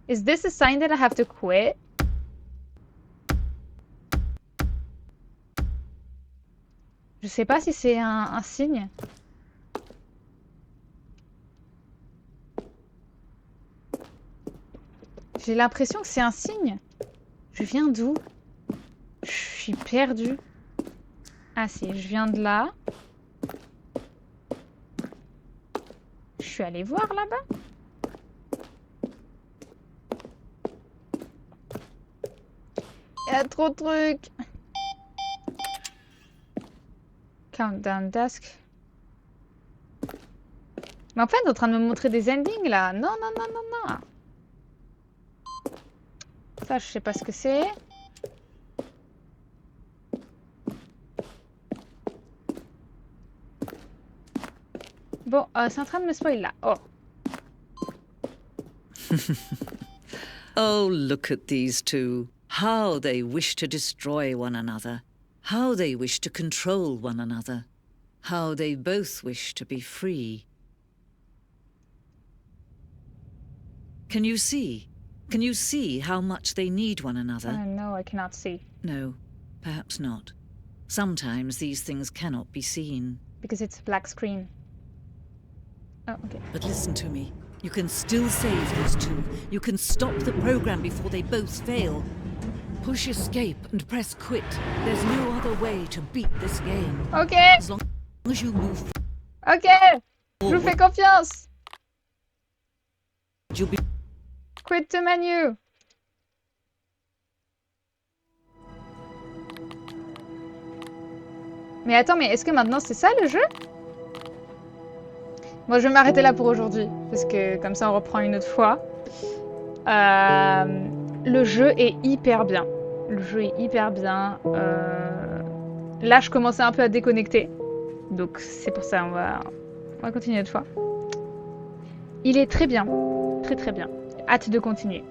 Is this a sign that I have to quit? Je sais pas si c'est un signe. J'ai l'impression que c'est un signe. Je viens d'où? Je suis perdue. Ah si, je viens de là. Je suis allée voir là-bas. Il y a trop de trucs. Countdown Task. Mais en fait, on est en train de me montrer des endings là. Non, non, non, non, non. Ça, je sais pas ce que c'est. Bon, c'est en train de me spoiler là. Oh. Oh, look at these two. How they wish to destroy one another. How they wish to control one another. How they both wish to be free. Can you see? Can you see how much they need one another? No, I cannot see. No, perhaps not. Sometimes these things cannot be seen. Because it's a black screen. Oh, okay. But listen to me. You can still save these two. You can stop the program before they both fail. Push escape and press quit. There's no other way to beat this game. Ok. As long as you move Ok. Je vous fais confiance. you'll be... Quit the menu. Mais attends, mais est-ce que maintenant c'est ça le jeu? Bon, je vais m'arrêter là pour aujourd'hui, parce que comme ça on reprend une autre fois. Le jeu est hyper bien. Le jeu est hyper bien. Là, je commençais un peu à déconnecter. Donc c'est pour ça, on va continuer une autre fois. Il est très bien. Très très bien. Hâte de continuer.